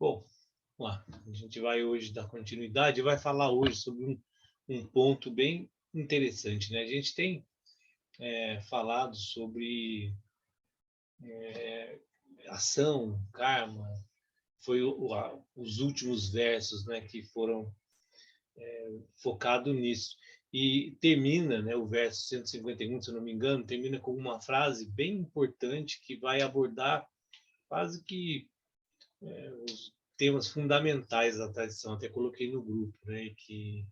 Bom, vamos lá. A gente vai hoje dar continuidade e vai falar hoje sobre um ponto bem interessante, né? A gente tem falado sobre ação, karma, foi os últimos versos, né, que foram focados nisso. E termina, né, o verso 151, se eu não me engano, termina com uma frase bem importante que vai abordar quase que os temas fundamentais da tradição, até coloquei no grupo, né, que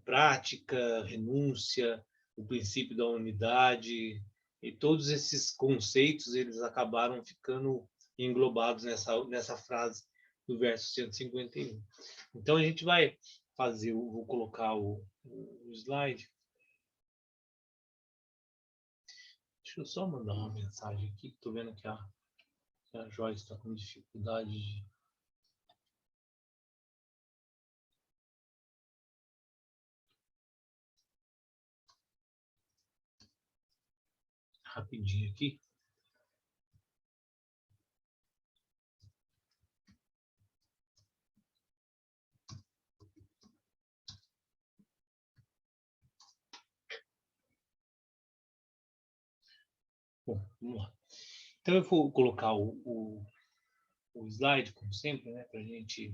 prática, renúncia, o princípio da unidade, e todos esses conceitos eles acabaram ficando englobados nessa frase do verso 151. Então a gente vai fazer, vou colocar o slide. Deixa eu só mandar uma mensagem aqui, estou vendo que a Joyce está com dificuldade de... Rapidinho aqui. Bom, vamos lá. Então eu vou colocar o slide, como sempre, né, para a gente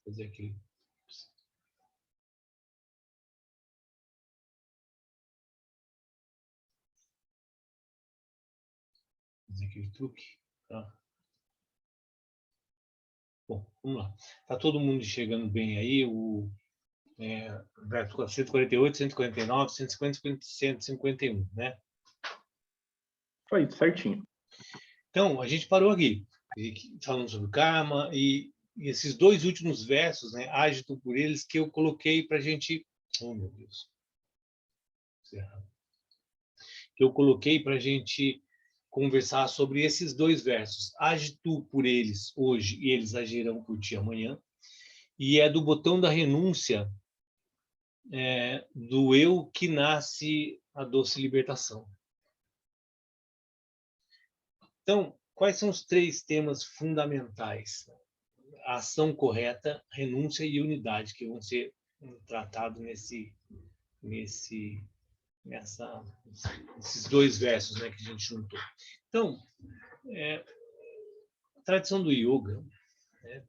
fazer aquele... fazer aquele truque, tá? Bom, vamos lá. Tá todo mundo chegando bem aí, verso 148, 149, 150, 151, né? Foi certinho. Então, a gente parou aqui, falando sobre karma, e esses dois últimos versos, né, ágito por eles, que eu coloquei para a gente... Oh, meu Deus. Que eu coloquei para a gente conversar sobre esses dois versos. Age tu por eles hoje e eles agirão por ti amanhã. E é do botão da renúncia do eu que nasce a doce libertação. Então, quais são os três temas fundamentais? A ação correta, renúncia e unidade, que vão ser tratados nesses dois versos, né, que a gente juntou. Então, a tradição do yoga, né,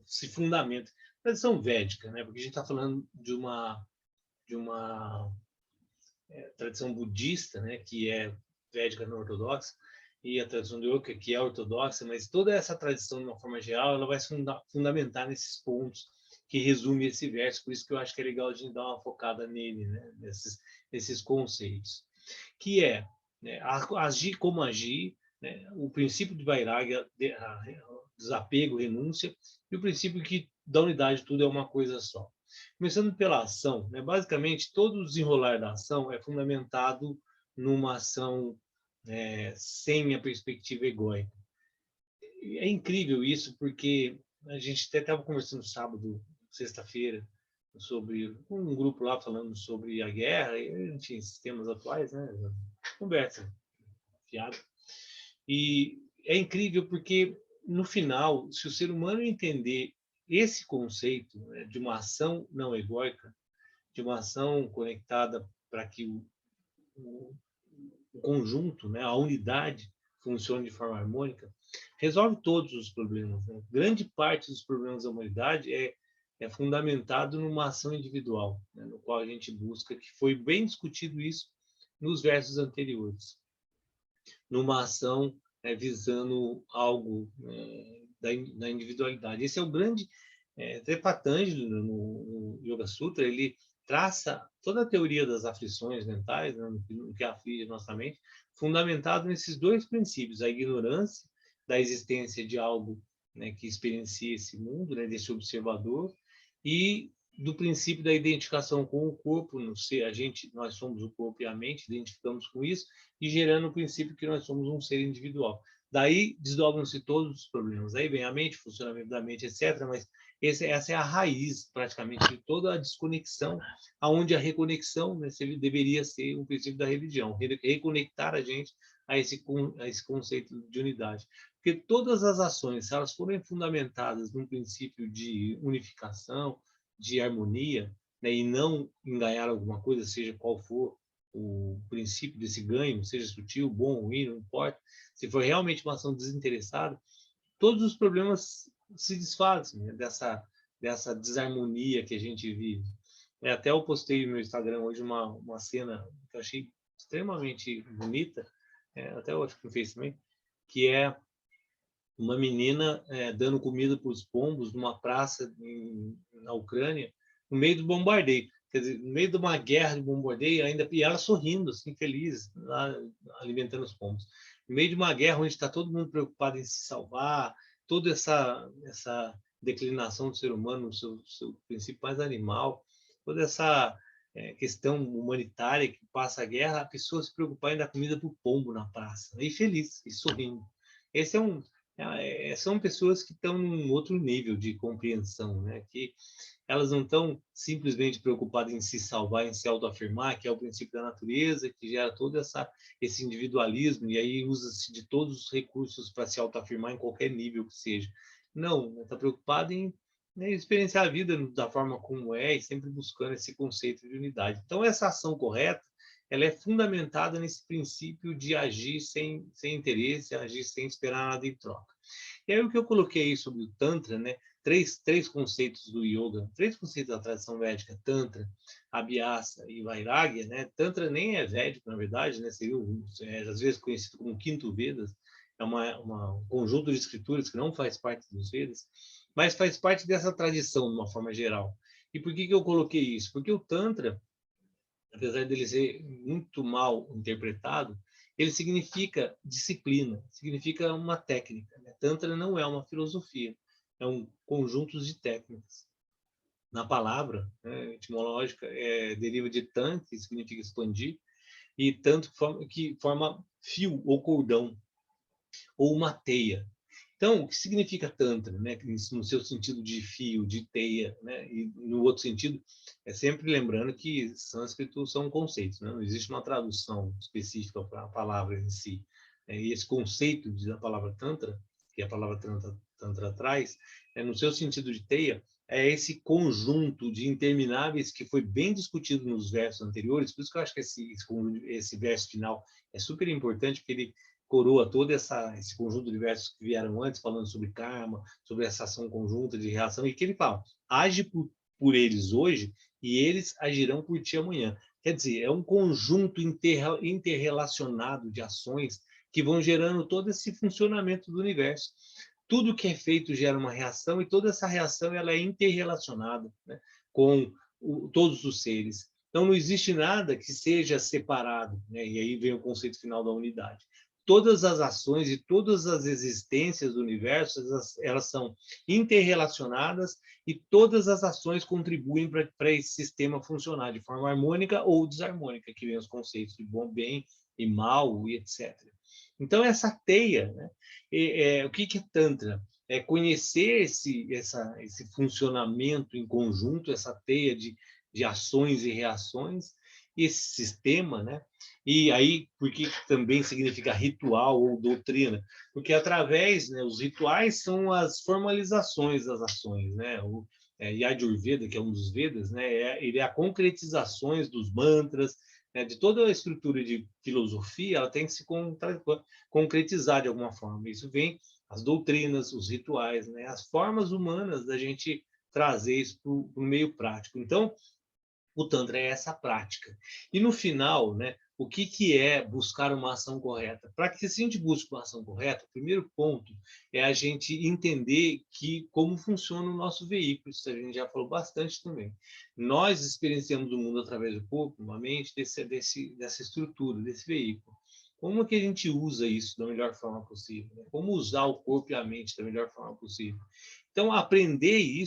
se fundamenta. A tradição védica, né, porque a gente está falando de uma tradição budista, né, que é védica não ortodoxa, e a tradição do yoga, que é ortodoxa, mas toda essa tradição, de uma forma geral, ela vai se fundamentar nesses pontos que resume esse verso, por isso que eu acho que é legal a gente dar uma focada nele, né, nesses conceitos, que é, né, agir como agir, né, o princípio de Vairagya, desapego, renúncia, e o princípio que da unidade tudo é uma coisa só. Começando pela ação, né? Basicamente, todo o desenrolar da ação é fundamentado numa ação sem a perspectiva egóica. É incrível isso, porque a gente até estava conversando sábado, sexta-feira, sobre um grupo lá falando sobre a guerra, e a gente, em sistemas atuais, né? Conversa, fiado. E é incrível porque, no final, se o ser humano entender esse conceito, né, de uma ação não egóica, de uma ação conectada para que o conjunto, né, a unidade, funcione de forma harmônica, resolve todos os problemas, né? Grande parte dos problemas da humanidade é fundamentado numa ação individual, né, no qual a gente busca, que foi bem discutido isso nos versos anteriores, numa ação visando algo da individualidade. Esse é o grande... Até Patanjali, no Yoga Sutra, ele traça toda a teoria das aflições mentais, né, no que aflige nossa mente, fundamentado nesses dois princípios: a ignorância da existência de algo, né, que experiencia esse mundo, né, desse observador, e do princípio da identificação com o corpo, no ser, nós somos o corpo e a mente, identificamos com isso, e gerando o princípio que nós somos um ser individual. Daí desdobram-se todos os problemas. Aí vem a mente, funcionamento da mente, etc. Mas essa é a raiz, praticamente, de toda a desconexão, aonde a reconexão, né, deveria ser um princípio da religião, reconectar a gente a esse conceito de unidade. Porque todas as ações, se elas forem fundamentadas num princípio de unificação, de harmonia, né, e não em ganhar alguma coisa, seja qual for o princípio desse ganho, seja sutil, bom, ruim, não importa, se for realmente uma ação desinteressada, todos os problemas se desfazem, né, dessa desarmonia que a gente vive. Até eu postei no meu Instagram hoje uma cena que eu achei extremamente bonita, até eu acho que fez também, que é uma menina dando comida para os pombos numa praça na Ucrânia, no meio do bombardeio. Quer dizer, no meio de uma guerra de bombardeio, ainda, e ela sorrindo, assim, feliz, lá, alimentando os pombos. No meio de uma guerra onde está todo mundo preocupado em se salvar, toda essa declinação do ser humano no seu princípio mais animal, toda essa questão humanitária que passa a guerra, a pessoa se preocupar em dar comida para o pombo na praça, e feliz, e sorrindo. Esse são pessoas que estão num outro nível de compreensão, né? Que elas não estão simplesmente preocupadas em se salvar, em se autoafirmar, que é o princípio da natureza, que gera todo esse individualismo, e aí usa-se de todos os recursos para se autoafirmar em qualquer nível que seja. Não, está preocupado em, né, experienciar a vida da forma como é e sempre buscando esse conceito de unidade. Então, essa ação correta, ela é fundamentada nesse princípio de agir sem interesse, agir sem esperar nada em troca. E aí o que eu coloquei sobre o Tantra, né? Três conceitos do yoga, três conceitos da tradição védica, Tantra, Abhyasa e Vairagya, né? Tantra nem é védico, na verdade, né? Seria às vezes conhecido como Quinto Vedas, é um conjunto de escrituras que não faz parte dos Vedas, mas faz parte dessa tradição de uma forma geral. E por que eu coloquei isso? Porque o Tantra, apesar dele ser muito mal interpretado, ele significa disciplina, significa uma técnica. Né? Tantra não é uma filosofia, é um conjunto de técnicas. Na palavra, né, etimológica, deriva de tan, que significa expandir, e tanto que forma fio ou cordão, ou uma teia. Então, o que significa Tantra, né? No seu sentido de fio, de teia, né? E no outro sentido, é sempre lembrando que sânscrito são conceitos, né? Não existe uma tradução específica para a palavra em si. E esse conceito da palavra Tantra, que a palavra Tantra traz, no seu sentido de teia, é esse conjunto de intermináveis que foi bem discutido nos versos anteriores, por isso que eu acho que esse verso final é super importante, porque ele coroa todo esse conjunto de versos que vieram antes, falando sobre karma, sobre essa ação conjunta de reação, e que ele fala, age por eles hoje e eles agirão por ti amanhã. Quer dizer, é um conjunto interrelacionado de ações que vão gerando todo esse funcionamento do universo. Tudo que é feito gera uma reação e toda essa reação ela é interrelacionada, né, com todos os seres. Então, não existe nada que seja separado, né? E aí vem o conceito final da unidade. Todas as ações e todas as existências do universo, elas são interrelacionadas e todas as ações contribuem para esse sistema funcionar de forma harmônica ou desarmônica, que vem os conceitos de bom, bem e mal, e etc. Então, essa teia, né? O que é Tantra? É conhecer esse funcionamento em conjunto, essa teia de ações e reações, esse sistema, né? E aí, por que também significa ritual ou doutrina? Porque através, né, os rituais são as formalizações das ações, né? O Yajurveda, que é um dos Vedas, né? Ele é a concretizações dos mantras, né? De toda a estrutura de filosofia, ela tem que se concretizar de alguma forma. Isso vem as doutrinas, os rituais, né? As formas humanas da gente trazer isso para o meio prático. Então, o Tantra é essa prática. E no final, né, o que é buscar uma ação correta? Para que se a gente busque uma ação correta, o primeiro ponto é a gente entender como funciona o nosso veículo. Isso a gente já falou bastante também. Nós experienciamos o mundo através do corpo, uma mente, dessa estrutura, desse veículo. Como é que a gente usa isso da melhor forma possível? Né? Como usar o corpo e a mente da melhor forma possível? Então, aprender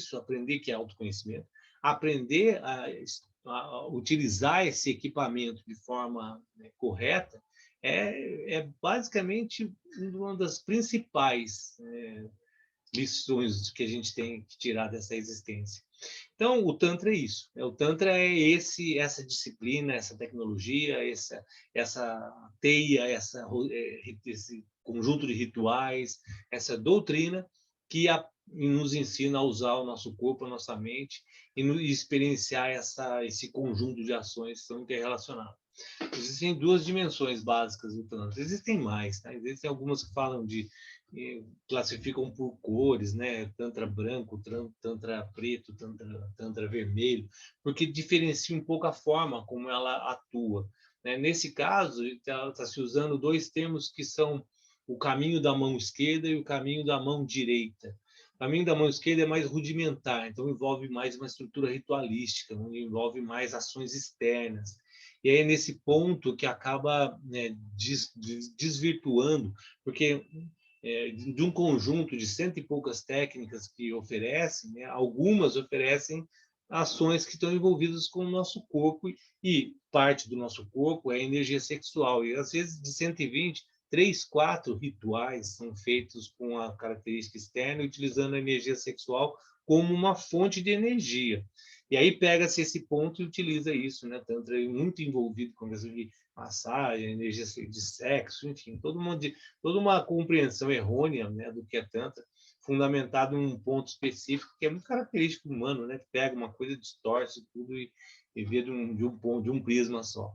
que é autoconhecimento, aprender a utilizar esse equipamento de forma, né, correta, basicamente uma das principais lições que a gente tem que tirar dessa existência. Então, o Tantra é isso. O Tantra é essa disciplina, essa tecnologia, essa teia, esse conjunto de rituais, essa doutrina que nos ensina a usar o nosso corpo, a nossa mente e experienciar esse conjunto de ações que estão interrelacionadas. Existem duas dimensões básicas do Tantra. Existem mais, tá? Existem algumas que falam classificam por cores, né? Tantra branco, tantra preto, tantra vermelho, porque diferencia um pouco a forma como ela atua, né? Nesse caso, está se usando dois termos que são o caminho da mão esquerda e o caminho da mão direita. O caminho da mão esquerda é mais rudimentar, então envolve mais uma estrutura ritualística, onde envolve mais ações externas. E aí, nesse ponto que acaba, né, desvirtuando, porque de um conjunto de cento e poucas técnicas que oferecem, né, algumas oferecem ações que estão envolvidas com o nosso corpo, e parte do nosso corpo é energia sexual. E, às vezes, de 120, 3, 4 rituais são feitos com a característica externa, utilizando a energia sexual como uma fonte de energia. E aí pega-se esse ponto e utiliza isso, né? Tantra é muito envolvido com questão de massagem, energia de sexo, enfim, toda uma compreensão errônea, né, do que é Tantra, fundamentado em um ponto específico que é muito característico humano, né? Que pega uma coisa, distorce tudo e vê de um prisma só,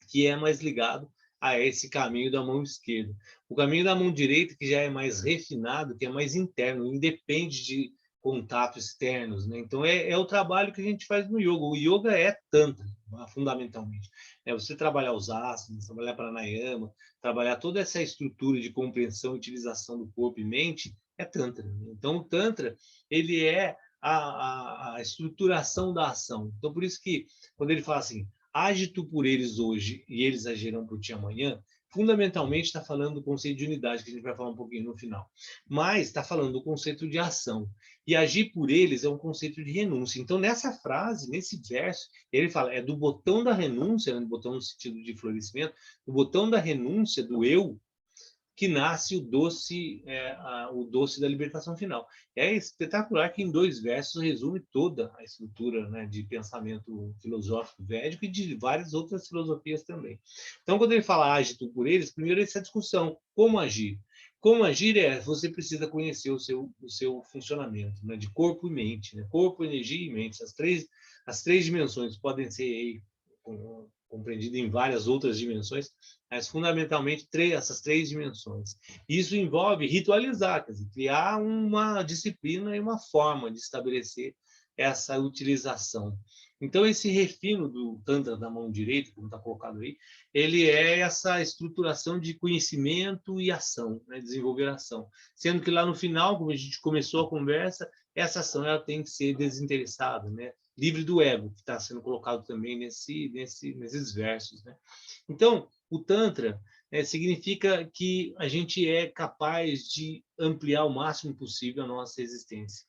que é mais ligado a esse caminho da mão esquerda. O caminho da mão direita, que já é mais refinado, que é mais interno, independe de contatos externos, né? Então é o trabalho que a gente faz no yoga. O yoga é tantra, fundamentalmente. É você trabalhar os asanas, trabalhar pranayama, trabalhar toda essa estrutura de compreensão e utilização do corpo e mente, é tantra. Então o tantra, ele é a estruturação da ação. Então por isso que quando ele fala assim, age tu por eles hoje e eles agirão por ti amanhã, fundamentalmente está falando do conceito de unidade, que a gente vai falar um pouquinho no final. Mas está falando do conceito de ação. E agir por eles é um conceito de renúncia. Então, nessa frase, nesse verso, ele fala, é do botão da renúncia, né, do botão no sentido de florescimento, do botão da renúncia, do eu, que nasce o doce da libertação final. É espetacular que em 2 versos resume toda a estrutura, né, de pensamento filosófico védico e de várias outras filosofias também. Então, quando ele fala age tu por eles, primeiro essa discussão, como agir? Como agir você precisa conhecer o seu funcionamento, né, de corpo e mente, né? Corpo, energia e mente. As três dimensões podem ser aí, compreendidas em várias outras dimensões, mas fundamentalmente essas 3 dimensões. Isso envolve ritualizar, quer dizer, criar uma disciplina e uma forma de estabelecer essa utilização. Então, esse refino do Tantra da mão direita, como está colocado aí, ele é essa estruturação de conhecimento e ação, né? Desenvolver ação. Sendo que lá no final, como a gente começou a conversa, essa ação ela tem que ser desinteressada, né? Livre do ego, que está sendo colocado também nesses versos, né? Então, o Tantra significa que a gente é capaz de ampliar o máximo possível a nossa existência.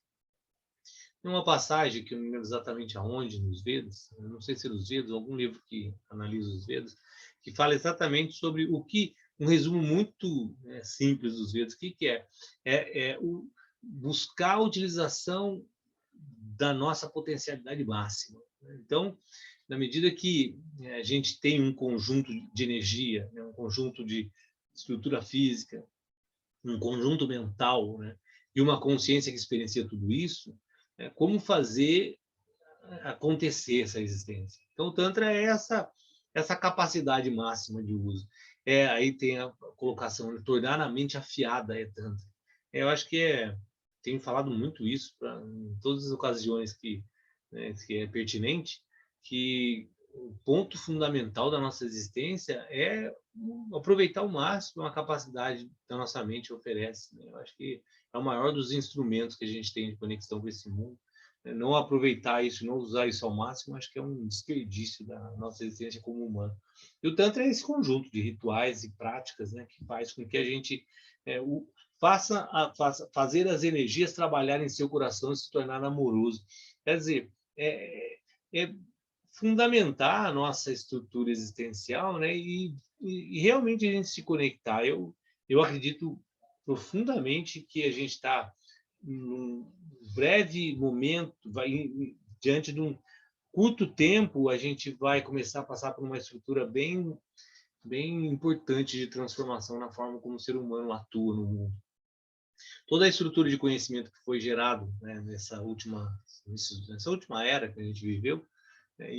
Tem uma passagem, que eu não lembro exatamente aonde, nos Vedas, não sei se é nos Vedas, algum livro que analisa os Vedas, que fala exatamente sobre um resumo muito simples dos Vedas, o que é? Buscar a utilização da nossa potencialidade máxima. Então, na medida que a gente tem um conjunto de energia, né, um conjunto de estrutura física, um conjunto mental, né, e uma consciência que experiencia tudo isso, como fazer acontecer essa existência? Então, o Tantra é essa capacidade máxima de uso. Aí tem a colocação de tornar a mente afiada, é Tantra. Eu acho que tenho falado muito isso em todas as ocasiões que é pertinente, que o ponto fundamental da nossa existência é aproveitar ao máximo a capacidade que a nossa mente oferece, né? Eu acho que é o maior dos instrumentos que a gente tem de conexão com esse mundo. Não aproveitar isso, não usar isso ao máximo, acho que é um desperdício da nossa existência como humano. E o Tantra é esse conjunto de rituais e práticas, né, que faz com que a gente fazer as energias trabalharem em seu coração e se tornar amoroso. Quer dizer, é fundamentar a nossa estrutura existencial, né, e realmente a gente se conectar. Eu acredito profundamente que a gente está num breve momento, diante de um curto tempo, a gente vai começar a passar por uma estrutura bem importante de transformação na forma como o ser humano atua no mundo. Toda a estrutura de conhecimento que foi gerado, né, nessa última era que a gente viveu, né,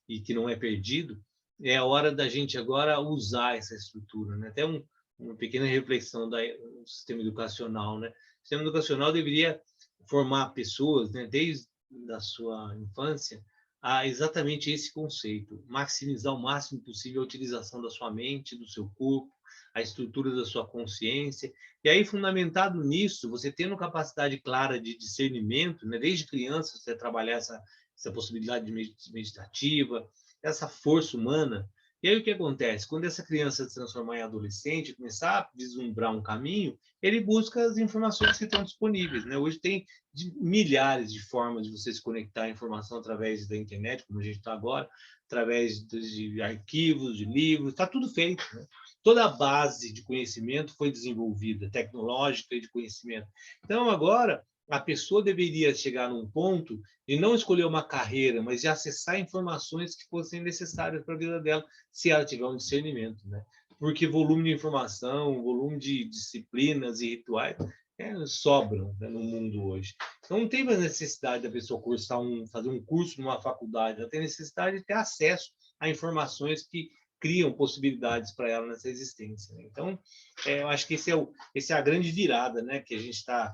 e que não é perdido, é a hora da gente agora usar essa estrutura, né? Até uma pequena reflexão do sistema educacional, né? O sistema educacional deveria formar pessoas, né, desde a sua infância, a exatamente esse conceito: maximizar o máximo possível a utilização da sua mente, do seu corpo, a estrutura da sua consciência. E aí, fundamentado nisso, você tendo capacidade clara de discernimento, né, desde criança, você trabalhar essa possibilidade meditativa, essa força humana. E aí o que acontece? Quando essa criança se transformar em adolescente, começar a vislumbrar um caminho, ele busca as informações que estão disponíveis, né? Hoje tem milhares de formas de você se conectar à informação através da internet, como a gente está agora, através de arquivos, de livros, está tudo feito, né? Toda a base de conhecimento foi desenvolvida, tecnológica e de conhecimento. Então, agora, a pessoa deveria chegar num ponto de não escolher uma carreira, mas de acessar informações que fossem necessárias para a vida dela, se ela tiver um discernimento, né? Porque volume de informação, volume de disciplinas e rituais sobram, né, no mundo hoje. Então, não tem mais necessidade da pessoa fazer um curso numa faculdade, ela tem necessidade de ter acesso a informações que criam possibilidades para ela nessa existência, né? Então, eu acho que essa é a grande virada, né, que a gente está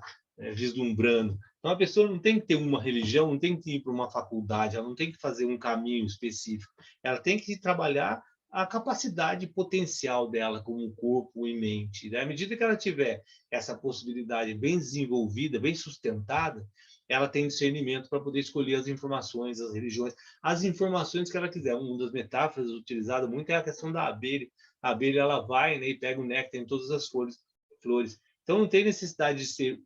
vislumbrando. Então, a pessoa não tem que ter uma religião, não tem que ir para uma faculdade, ela não tem que fazer um caminho específico, ela tem que trabalhar a capacidade potencial dela como corpo e mente. À medida que ela tiver essa possibilidade bem desenvolvida, bem sustentada, ela tem discernimento para poder escolher as informações, as religiões, as informações que ela quiser. Uma das metáforas utilizadas muito é a questão da abelha. A abelha, ela vai, né, e pega o néctar em todas as flores. Então, não tem necessidade de ser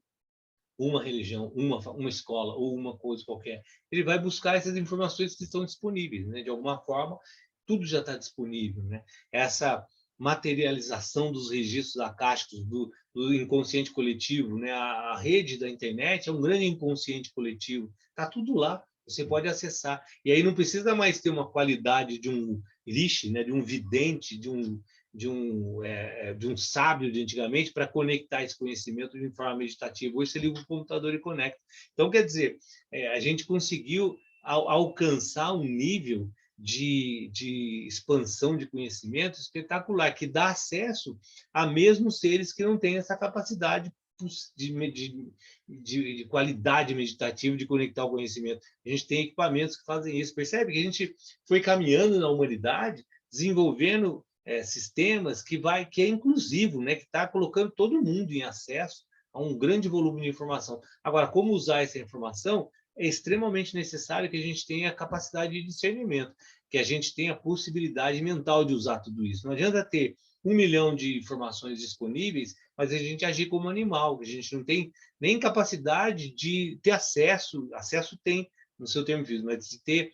uma religião, uma escola ou uma coisa qualquer. Ele vai buscar essas informações que estão disponíveis, né? De alguma forma, tudo já está disponível, né? Essa materialização dos registros acásticos do inconsciente coletivo, né? A rede da internet é um grande inconsciente coletivo. Está tudo lá, você pode acessar. E aí não precisa mais ter uma qualidade de um rishi, né? De um vidente, de um sábio de antigamente para conectar esse conhecimento de forma meditativa. Hoje você liga o computador e conecta. Então, quer dizer, a gente conseguiu alcançar um nível de expansão de conhecimento espetacular, que dá acesso a mesmo seres que não têm essa capacidade de qualidade meditativa, de conectar o conhecimento. A gente tem equipamentos que fazem isso. Percebe que a gente foi caminhando na humanidade, desenvolvendo sistemas que é inclusivo, né? Que está colocando todo mundo em acesso a um grande volume de informação. Agora, como usar essa informação é extremamente necessário que a gente tenha a capacidade de discernimento, que a gente tenha a possibilidade mental de usar tudo isso. Não adianta ter 1 milhão de informações disponíveis, mas a gente agir como animal, que a gente não tem nem capacidade de ter acesso tem no seu termo físico, mas de ter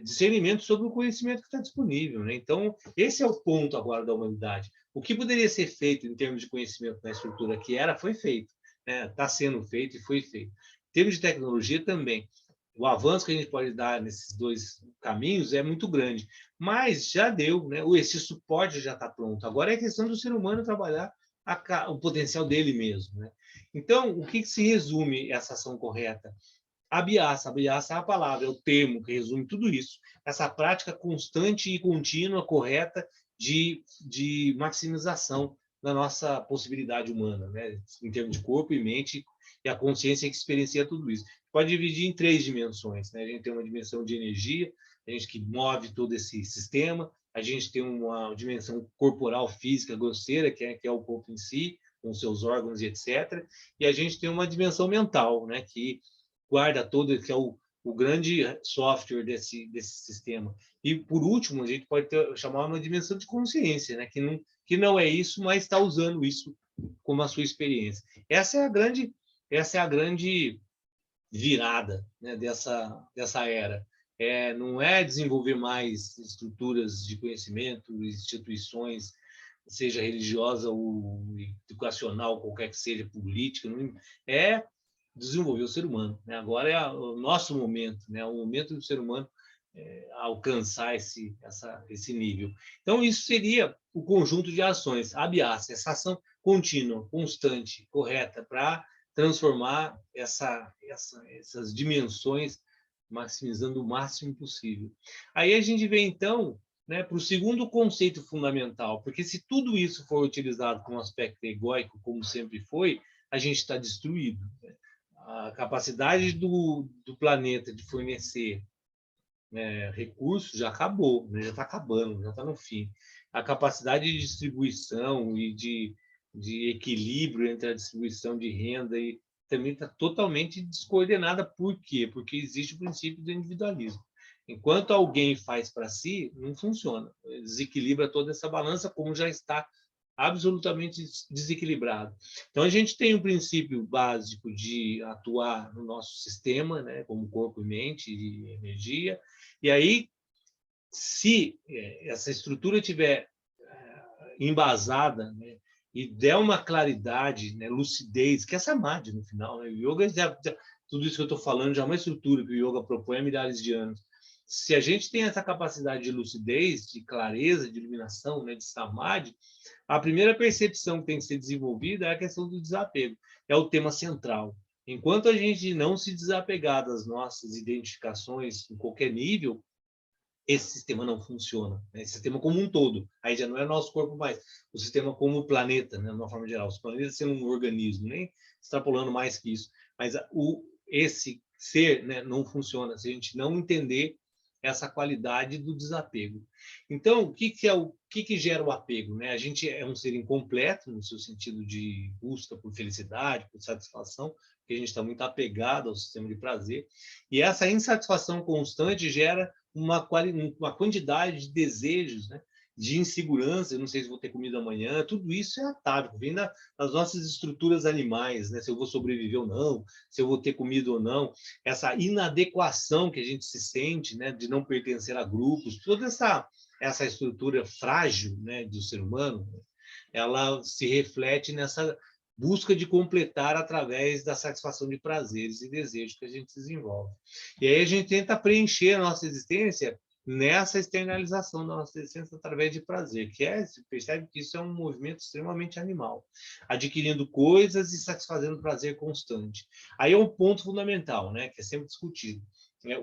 discernimento sobre o conhecimento que está disponível, né? Então, esse é o ponto agora da humanidade. O que poderia ser feito em termos de conhecimento na estrutura que foi feito, né? Está sendo feito e foi feito. Em termos de tecnologia também, o avanço que a gente pode dar nesses dois caminhos é muito grande, mas já deu, né? Esse suporte já está pronto. Agora é questão do ser humano trabalhar o potencial dele mesmo, né? Então, o que se resume essa ação correta? A biaça é a palavra, é o termo que resume tudo isso. Essa prática constante e contínua, correta, de maximização da nossa possibilidade humana, né? Em termos de corpo e mente, e a consciência que experiencia tudo isso. Pode dividir em 3 dimensões, né? A gente tem uma dimensão de energia, a gente que move todo esse sistema, a gente tem uma dimensão corporal, física, grosseira, que é o corpo em si, com seus órgãos e etc. E a gente tem uma dimensão mental, né? Que guarda todo, que é o grande software desse sistema. E, por último, a gente pode chamar uma dimensão de consciência, né? Que não é isso, mas está usando isso como a sua experiência. Essa é a grande virada, né, dessa era. Não é desenvolver mais estruturas de conhecimento, instituições, seja religiosa ou educacional, qualquer que seja, política, é desenvolver o ser humano, né? Agora é o nosso momento, né? O momento do ser humano alcançar esse nível. Então, isso seria o conjunto de ações, habeas, essa ação contínua, constante, correta, para transformar essas dimensões, maximizando o máximo possível. Aí a gente vem, então, né, para o segundo conceito fundamental, porque se tudo isso for utilizado com um aspecto egóico, como sempre foi, a gente está destruído. Né? A capacidade do planeta de fornecer recursos já acabou, né? Já está acabando, já está no fim. A capacidade de distribuição e de equilíbrio entre a distribuição de renda e também está totalmente descoordenada. Por quê? Porque existe o princípio do individualismo. Enquanto alguém faz para si, não funciona. Desequilibra toda essa balança, como já está absolutamente desequilibrado. Então, a gente tem um princípio básico de atuar no nosso sistema, né, como corpo e mente e energia, e aí, se essa estrutura tiver embasada, né, e der uma claridade, né, lucidez, que é samadhi no final, né? O yoga tudo isso que eu estou falando já é uma estrutura que o yoga propõe há milhares de anos. Se a gente tem essa capacidade de lucidez, de clareza, de iluminação, né, de samadhi, a primeira percepção que tem que ser desenvolvida é a questão do desapego. É o tema central. Enquanto a gente não se desapegar das nossas identificações em qualquer nível, esse sistema não funciona. Né? Esse sistema como um todo. Aí já não é nosso corpo mais. O sistema como o planeta, né? De uma forma geral. Os planetas sendo um organismo, nem extrapolando mais que isso. Mas esse ser, né, não funciona se a gente não entender essa qualidade do desapego. Então, o que gera o apego? Né? A gente é um ser incompleto no seu sentido de busca por felicidade, por satisfação, porque a gente está muito apegado ao sistema de prazer. E essa insatisfação constante gera uma quantidade de desejos, né? De insegurança, eu não sei se vou ter comida amanhã, tudo isso é atávico, vem das nossas estruturas animais, né? Se eu vou sobreviver ou não, se eu vou ter comida ou não, essa inadequação que a gente se sente, né? De não pertencer a grupos, toda essa estrutura frágil, né? Do ser humano, ela se reflete nessa busca de completar através da satisfação de prazeres e desejos que a gente desenvolve. E aí a gente tenta preencher a nossa existência nessa externalização da nossa existência através de prazer, se percebe que isso é um movimento extremamente animal, adquirindo coisas e satisfazendo prazer constante. Aí é um ponto fundamental, né, que é sempre discutido.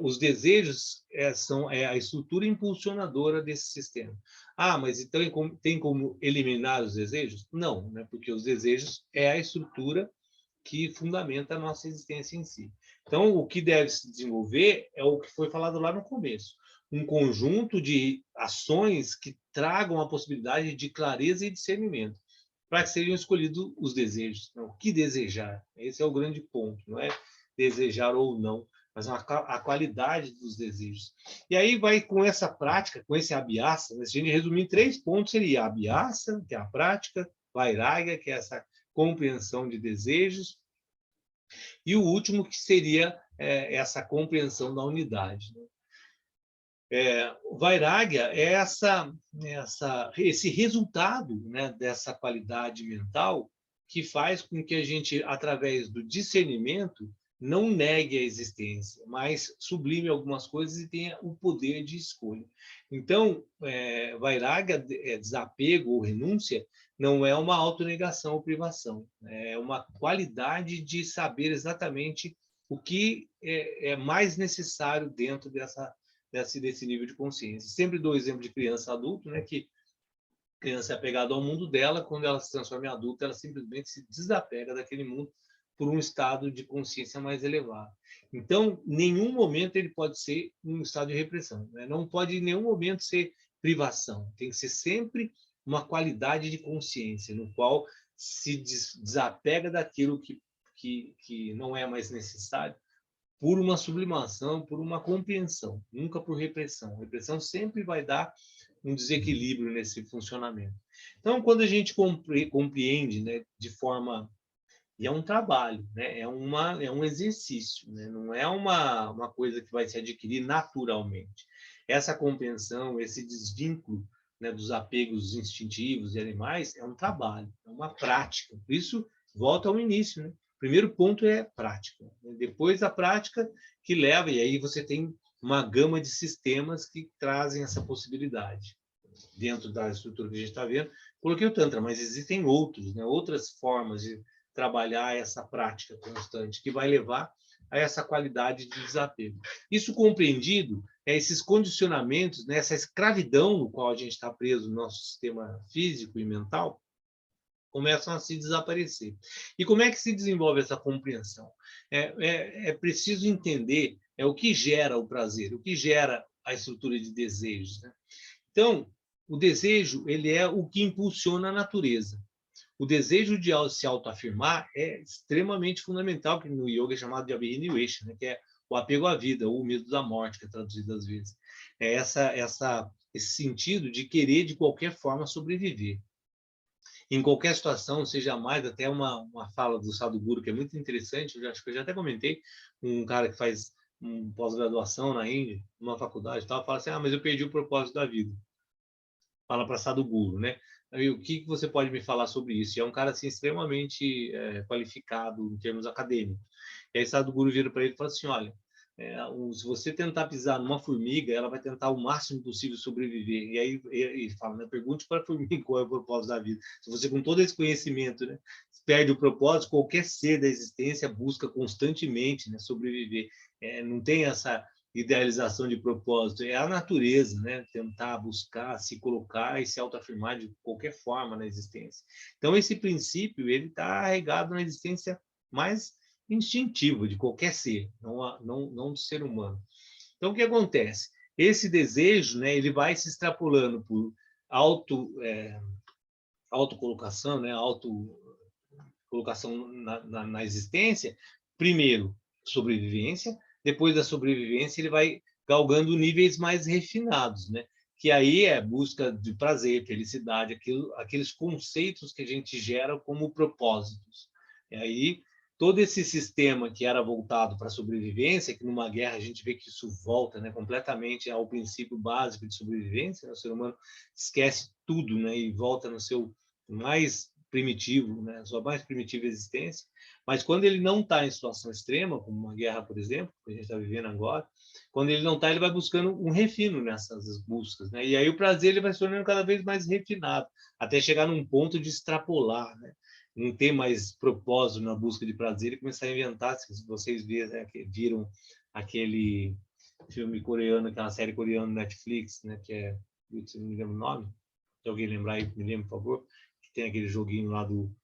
Os desejos são a estrutura impulsionadora desse sistema. Ah, mas então tem como eliminar os desejos? Não, né? Porque os desejos é a estrutura que fundamenta a nossa existência em si. Então, o que deve se desenvolver é o que foi falado lá no começo. Um conjunto de ações que tragam a possibilidade de clareza e discernimento, para que sejam escolhidos os desejos. Então, o que desejar? Esse é o grande ponto, não é desejar ou não, mas a qualidade dos desejos. E aí vai com essa prática, com esse abhyasa, se a gente resumir em 3 pontos, seria a abhyasa, que é a prática, vairagya, que é essa compreensão de desejos, e o último que seria essa compreensão da unidade. Né? O vairagya é esse resultado, né, dessa qualidade mental que faz com que a gente, através do discernimento, não negue a existência, mas sublime algumas coisas e tenha o poder de escolha. Então, vairagya, desapego ou renúncia, não é uma autonegação ou privação, é uma qualidade de saber exatamente o que é mais necessário dentro desse nível de consciência. Sempre dou o exemplo de criança adulto, né, que criança é apegada ao mundo dela, quando ela se transforma em adulta, ela simplesmente se desapega daquele mundo por um estado de consciência mais elevado. Então, em nenhum momento ele pode ser um estado de repressão, né? Não pode em nenhum momento ser privação, tem que ser sempre uma qualidade de consciência, no qual se desapega daquilo que não é mais necessário, por uma sublimação, por uma compreensão, nunca por repressão. A repressão sempre vai dar um desequilíbrio nesse funcionamento. Então, quando a gente compreende, né, de forma... E é um trabalho, né? É um exercício, né? Não é uma coisa que vai se adquirir naturalmente. Essa compreensão, esse desvínculo, né, dos apegos instintivos e animais é um trabalho, é uma prática. Por isso, volta ao início, né? O primeiro ponto é prática. Depois a prática que leva, e aí você tem uma gama de sistemas que trazem essa possibilidade. Dentro da estrutura que a gente está vendo, coloquei o Tantra, mas existem outros, né? Outras formas de trabalhar essa prática constante, que vai levar a essa qualidade de desapego. Isso compreendido, esses condicionamentos, né? Essa escravidão no qual a gente está preso no nosso sistema físico e mental, começam a se desaparecer. E como é que se desenvolve essa compreensão? É preciso entender o que gera o prazer, o que gera a estrutura de desejos, né? Então, o desejo ele é o que impulsiona a natureza. O desejo de se autoafirmar é extremamente fundamental, que no yoga é chamado de abhinivesha, né? Que é o apego à vida, ou o medo da morte, que é traduzido às vezes. É esse sentido de querer, de qualquer forma, sobreviver. Em qualquer situação, seja mais, até uma fala do Sadhguru, que é muito interessante, acho que eu já até comentei, um cara que faz pós-graduação na Índia, numa faculdade e tal, fala assim, mas eu perdi o propósito da vida. Fala para Sadhguru, né? Aí, o que você pode me falar sobre isso? E é um cara assim, extremamente qualificado em termos acadêmicos. E aí Sadhguru vira para ele e fala assim, olha, se você tentar pisar numa formiga, ela vai tentar o máximo possível sobreviver. E aí ele fala, né, pergunte para a formiga qual é o propósito da vida. Se você, com todo esse conhecimento, né, perde o propósito, qualquer ser da existência busca constantemente, né, sobreviver. Não tem essa idealização de propósito, é a natureza, né? Tentar buscar, se colocar e se autoafirmar de qualquer forma na existência. Então, esse princípio ele está arraigado na existência mais instintiva de qualquer ser, não do ser humano. Então, o que acontece? Esse desejo, né, ele vai se extrapolando por autocolocação, né, autocolocação na existência, primeiro, sobrevivência, depois da sobrevivência, ele vai galgando níveis mais refinados, né? Que aí é busca de prazer, felicidade, aqueles conceitos que a gente gera como propósitos. E aí, todo esse sistema que era voltado para a sobrevivência, que numa guerra a gente vê que isso volta, né, completamente ao princípio básico de sobrevivência, né? O ser humano esquece tudo, né, e volta no seu mais primitivo, né, sua mais primitiva existência, mas quando ele não está em situação extrema, como uma guerra, por exemplo, que a gente está vivendo agora, quando ele não está, ele vai buscando um refino nessas buscas, né? E aí o prazer ele vai se tornando cada vez mais refinado, até chegar num ponto de extrapolar, né? Não ter mais propósito na busca de prazer e começar a inventar, se vocês viram aquele filme coreano, aquela série coreana no Netflix, né, que é, se não me lembro o nome, se alguém lembrar aí, me lembre, por favor, que tem aquele joguinho lá do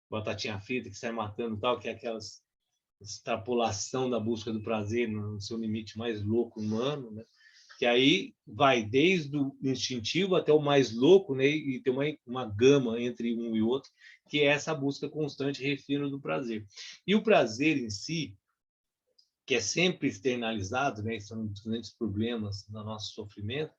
batatinha frita que sai matando e tal, que é aquela extrapolação da busca do prazer no seu limite mais louco humano, né? Que aí vai desde o instintivo até o mais louco, né? E tem uma gama entre um e outro, que é essa busca constante e refino do prazer. E o prazer em si, que é sempre externalizado, né? São diferentes problemas no nosso sofrimento.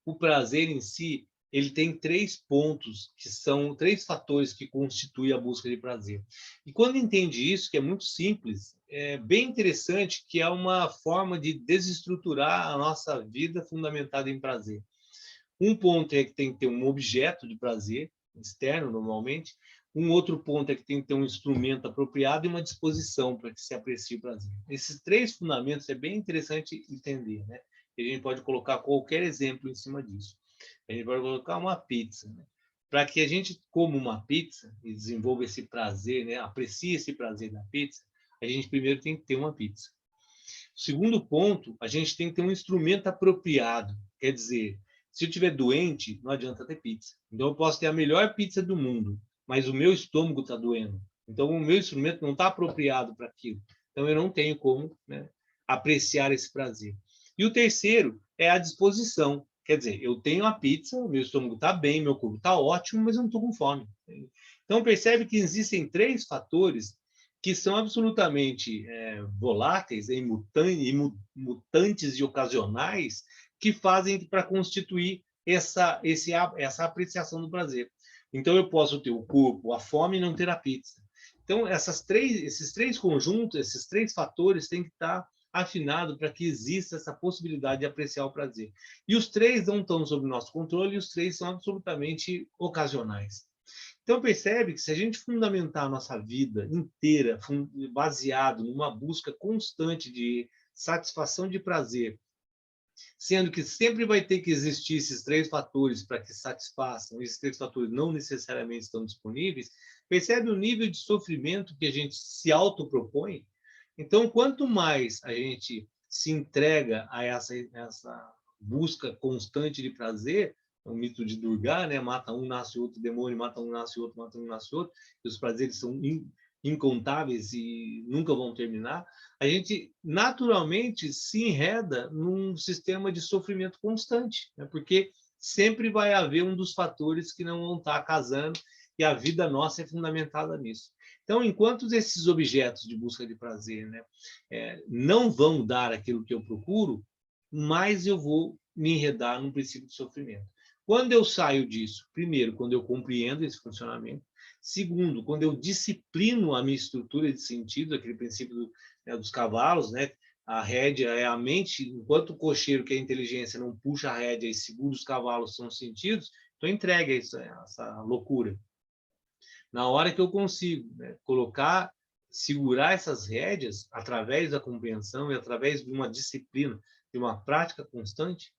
O prazer em si, ele tem 3 pontos, que são 3 fatores que constituem a busca de prazer. E quando entende isso, que é muito simples, é bem interessante, que é uma forma de desestruturar a nossa vida fundamentada em prazer. Um ponto é que tem que ter um objeto de prazer, externo normalmente. Um outro ponto é que tem que ter um instrumento apropriado e uma disposição para que se aprecie o prazer. Esses 3 fundamentos é bem interessante entender, né? E a gente pode colocar qualquer exemplo em cima disso. A gente pode colocar uma pizza, né? Para que a gente coma uma pizza e desenvolva esse prazer, né? Aprecie esse prazer da pizza, a gente primeiro tem que ter uma pizza. O segundo ponto, a gente tem que ter um instrumento apropriado. Quer dizer, se eu estiver doente, não adianta ter pizza. Então, eu posso ter a melhor pizza do mundo, mas o meu estômago está doendo. Então, o meu instrumento não está apropriado para aquilo. Então, eu não tenho como, né, apreciar esse prazer. E o terceiro é a disposição. Quer dizer, eu tenho a pizza, meu estômago está bem, meu corpo está ótimo, mas eu não estou com fome. Então, percebe que existem 3 fatores que são absolutamente voláteis, mutantes e ocasionais, que fazem para constituir essa apreciação do prazer. Então, eu posso ter o corpo, a fome e não ter a pizza. Então, esses 3 conjuntos, esses 3 fatores têm que estar afinados para que exista essa possibilidade de apreciar o prazer. E os 3 não estão sob nosso controle, e os 3 são absolutamente ocasionais. Então, percebe que se a gente fundamentar a nossa vida inteira baseado numa busca constante de satisfação de prazer, sendo que sempre vai ter que existir esses três fatores para que satisfaçam, esses três fatores não necessariamente estão disponíveis, percebe o nível de sofrimento que a gente se autopropõe? Então, quanto mais a gente se entrega a essa busca constante de prazer, é o mito de Durga, né? Mata um, nasce outro demônio, mata um, nasce outro, mata um, nasce outro, e os prazeres são incontáveis e nunca vão terminar, a gente naturalmente se enreda num sistema de sofrimento constante, né? Porque sempre vai haver um dos fatores que não vão estar casando e a vida nossa é fundamentada nisso. Então, enquanto esses objetos de busca de prazer, né, não vão dar aquilo que eu procuro, mais eu vou me enredar num princípio de sofrimento. Quando eu saio disso, primeiro, quando eu compreendo esse funcionamento, segundo, quando eu disciplino a minha estrutura de sentido, aquele princípio dos cavalos, né? A rédea é a mente, enquanto o cocheiro, que é a inteligência, não puxa a rédea e segura os cavalos, são os sentidos, então entrega essa loucura. Na hora que eu consigo, né, segurar essas rédeas através da compreensão e através de uma disciplina, de uma prática constante,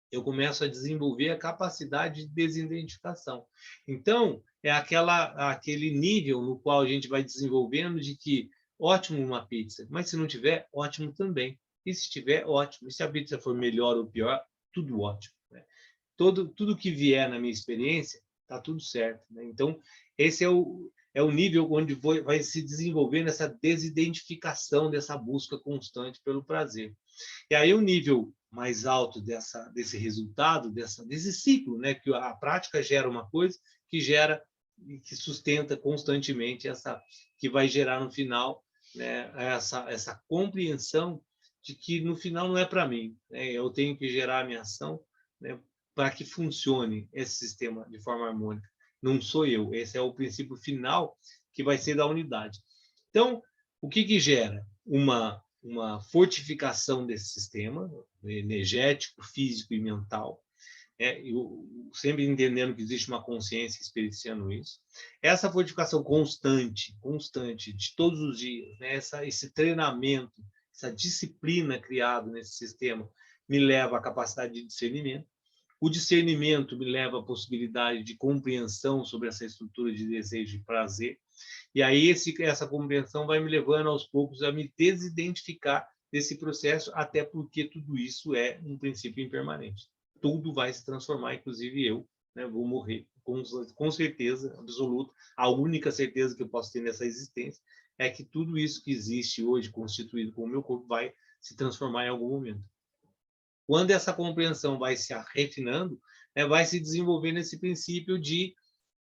eu começo a desenvolver a capacidade de desidentificação. Então, é aquele nível no qual a gente vai desenvolvendo de que ótimo uma pizza, mas se não tiver, ótimo também. E se tiver, ótimo. E se a pizza for melhor ou pior, tudo ótimo, né? Tudo que vier na minha experiência, está tudo certo, né? Então, esse é o nível onde vai se desenvolvendo essa desidentificação dessa busca constante pelo prazer. E aí o nível mais alto desse resultado, desse ciclo, né, que a prática gera uma coisa que sustenta constantemente que vai gerar no final, né, essa compreensão de que no final não é para mim, né, eu tenho que gerar a minha ação, né, para que funcione esse sistema de forma harmônica. Não sou eu, esse é o princípio final que vai ser da unidade. Então, o que gera? Uma fortificação desse sistema energético, físico e mental, sempre entendendo que existe uma consciência experienciando isso. Essa fortificação constante de todos os dias, né? Esse treinamento, essa disciplina criada nesse sistema me leva à capacidade de discernimento. O discernimento me leva à possibilidade de compreensão sobre essa estrutura de desejo e prazer. E aí essa compreensão vai me levando aos poucos a me desidentificar desse processo, até porque tudo isso é um princípio impermanente. Tudo vai se transformar, inclusive eu, né, vou morrer, com certeza absoluta. A única certeza que eu posso ter nessa existência é que tudo isso que existe hoje, constituído como meu corpo, vai se transformar em algum momento. Quando essa compreensão vai se refinando, né, vai se desenvolvendo esse princípio de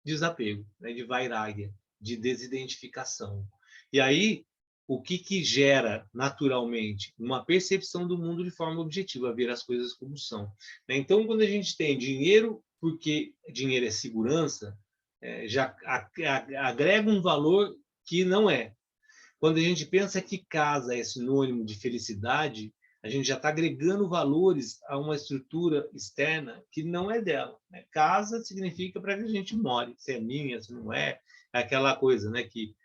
desapego, né, de vairagya, de desidentificação. E aí, o que gera naturalmente uma percepção do mundo de forma objetiva, ver as coisas como são. Então, quando a gente tem dinheiro, porque dinheiro é segurança, já agrega um valor que não é. Quando a gente pensa que casa é sinônimo de felicidade, a gente já está agregando valores a uma estrutura externa que não é dela, né? Casa significa para que a gente more, se é minha, se não é, é aquela coisa, né, que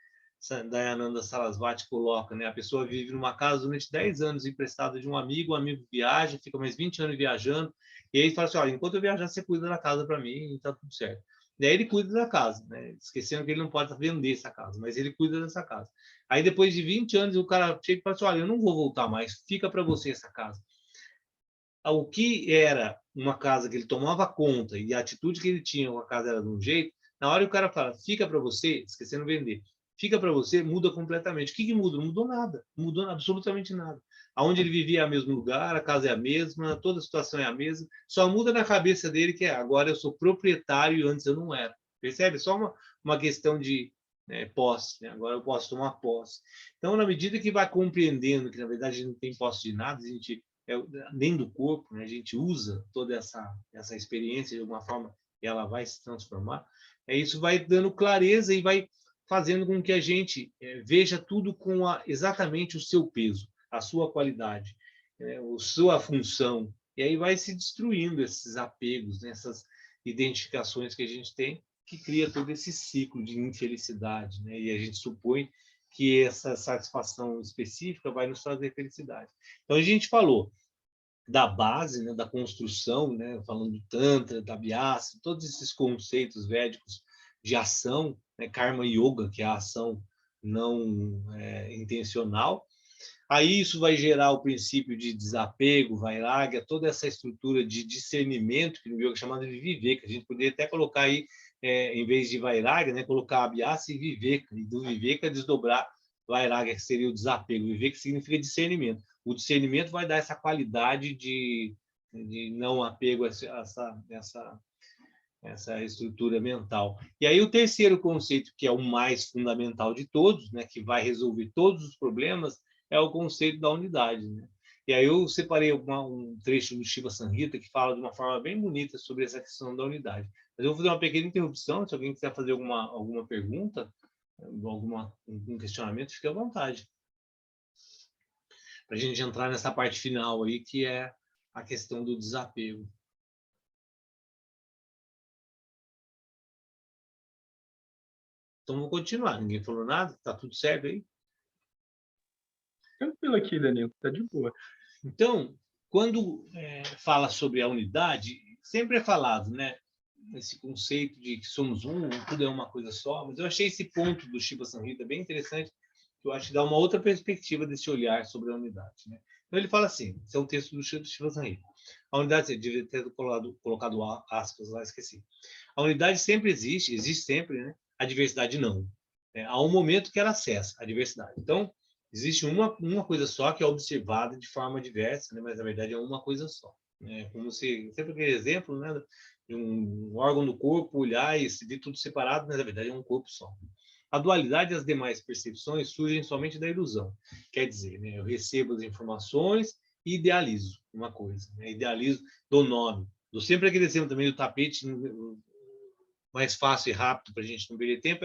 Dayananda Sarasvati coloca, né? A pessoa vive numa casa durante 10 anos emprestada de um amigo, o amigo viaja, fica mais 20 anos viajando, e aí fala assim, olha, enquanto eu viajar, você cuida da casa para mim e está tudo certo. Daí ele cuida da casa, né? Esquecendo que ele não pode vender essa casa, mas ele cuida dessa casa. Aí depois de 20 anos, o cara chega e fala assim, olha, eu não vou voltar mais, fica para você essa casa. O que era uma casa que ele tomava conta e a atitude que ele tinha com a casa era de um jeito, na hora que o cara fala, fica para você, esquecendo de vender, fica para você, muda completamente. O que muda? Não mudou nada, não mudou absolutamente nada. Aonde ele vivia é o mesmo lugar, a casa é a mesma, toda a situação é a mesma, só muda na cabeça dele que agora eu sou proprietário e antes eu não era. Percebe? Só uma questão de posse, né? Agora eu posso tomar posse. Então, na medida que vai compreendendo que, na verdade, a gente não tem posse de nada, a gente nem do corpo, né? A gente usa toda essa experiência de alguma forma e ela vai se transformar, isso vai dando clareza e vai fazendo com que a gente veja tudo com exatamente o seu peso, a sua qualidade, a sua função, e aí vai se destruindo esses apegos, né? Essas identificações que a gente tem, que cria todo esse ciclo de infelicidade, né? E a gente supõe que essa satisfação específica vai nos trazer felicidade. Então, a gente falou da base, né, da construção, né, falando do Tantra, da Abhyasa, todos esses conceitos védicos de ação, né, Karma Yoga, que é a ação não intencional. Aí isso vai gerar o princípio de desapego, vairagya, toda essa estrutura de discernimento, que no yoga é chamada de viveka. A gente poderia até colocar aí, em vez de vairagya, né, colocar abhyasa e viveka, e do viveka desdobrar vairagya, que seria o desapego. Viveka significa discernimento. O discernimento vai dar essa qualidade de não apego a essa estrutura mental. E aí o terceiro conceito, que é o mais fundamental de todos, né, que vai resolver todos os problemas, é o conceito da unidade, né? E aí eu separei um trecho do Shiva Samhita que fala de uma forma bem bonita sobre essa questão da unidade. Mas eu vou fazer uma pequena interrupção, se alguém quiser fazer alguma pergunta, algum questionamento, fique à vontade. Para a gente entrar nessa parte final aí, que é a questão do desapego. Então, vou continuar. Ninguém falou nada? Está tudo certo aí? Tranquilo aqui, Danilo. Tá de boa. Então, quando fala sobre a unidade, sempre é falado, né? Esse conceito de que somos um, tudo é uma coisa só. Mas eu achei esse ponto do Shiva Samhita bem interessante, que eu acho que dá uma outra perspectiva desse olhar sobre a unidade, né? Então, ele fala assim, esse é um texto do Shiva Samhita. A unidade, eu devia ter colocado aspas lá, esqueci. A unidade sempre existe sempre, né? A diversidade não. Há um momento que ela cessa, a diversidade. Então, existe uma coisa só que é observada de forma diversa, né? Mas, na verdade, é uma coisa só. Como se, sempre aquele exemplo, né? De um órgão do corpo, olhar e se ver tudo separado, mas, na verdade, é um corpo só. A dualidade e as demais percepções surgem somente da ilusão. Quer dizer, né? Eu recebo as informações e idealizo uma coisa. Né? Idealizo, dou nome. Dou sempre aquele exemplo também do tapete, mais fácil e rápido para a gente não perder tempo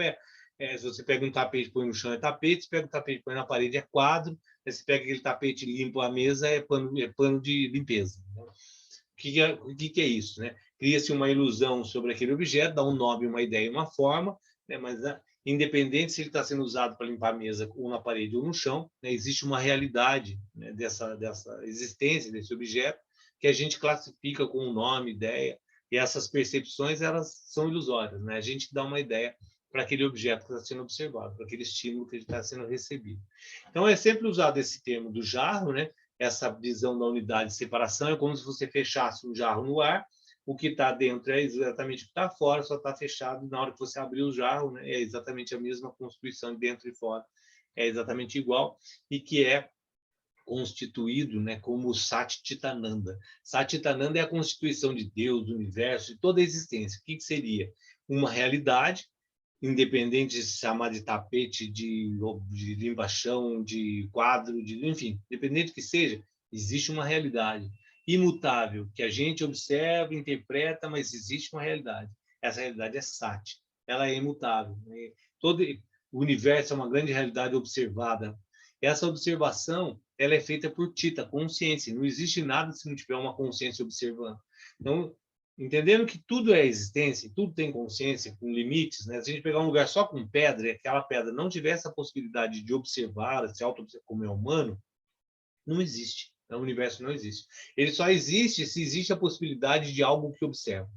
se você pega um tapete e põe no chão, é tapete, se pega um tapete e põe na parede, é quadro, se você pega aquele tapete e limpa a mesa, é pano de limpeza. Né? O que é isso? Né? Cria-se uma ilusão sobre aquele objeto, dá um nome, uma ideia, uma forma, né? Mas independente se ele está sendo usado para limpar a mesa ou na parede ou no chão, né? Existe uma realidade, né? dessa existência desse objeto que a gente classifica com um nome, ideia, e essas percepções elas são ilusórias, né? A gente dá uma ideia para aquele objeto que está sendo observado, para aquele estímulo que está sendo recebido. Então é sempre usado esse termo do jarro, né? Essa visão da unidade de separação é como se você fechasse um jarro no ar, o que está dentro é exatamente o que está fora, só está fechado na hora que você abrir o jarro, né? É exatamente a mesma constituição de dentro e fora, é exatamente igual, e que é constituído, né, como Satchitananda. Satchitananda é a constituição de Deus, do universo, de toda a existência. O que seria? Uma realidade, independente de se chamar de tapete, de limpa-chão, de quadro, enfim, independente do que seja, existe uma realidade imutável, que a gente observa, interpreta, mas existe uma realidade. Essa realidade é Sat, ela é imutável. Né? Todo o universo é uma grande realidade observada. Essa observação ela é feita por Tita, consciência. Não existe nada se não tiver uma consciência observando. Então, entendendo que tudo é existência, tudo tem consciência, com limites, né? Se a gente pegar um lugar só com pedra e aquela pedra não tiver essa possibilidade de observar, se auto-observar como é humano, não existe. O universo não existe. Ele só existe se existe a possibilidade de algo que observa.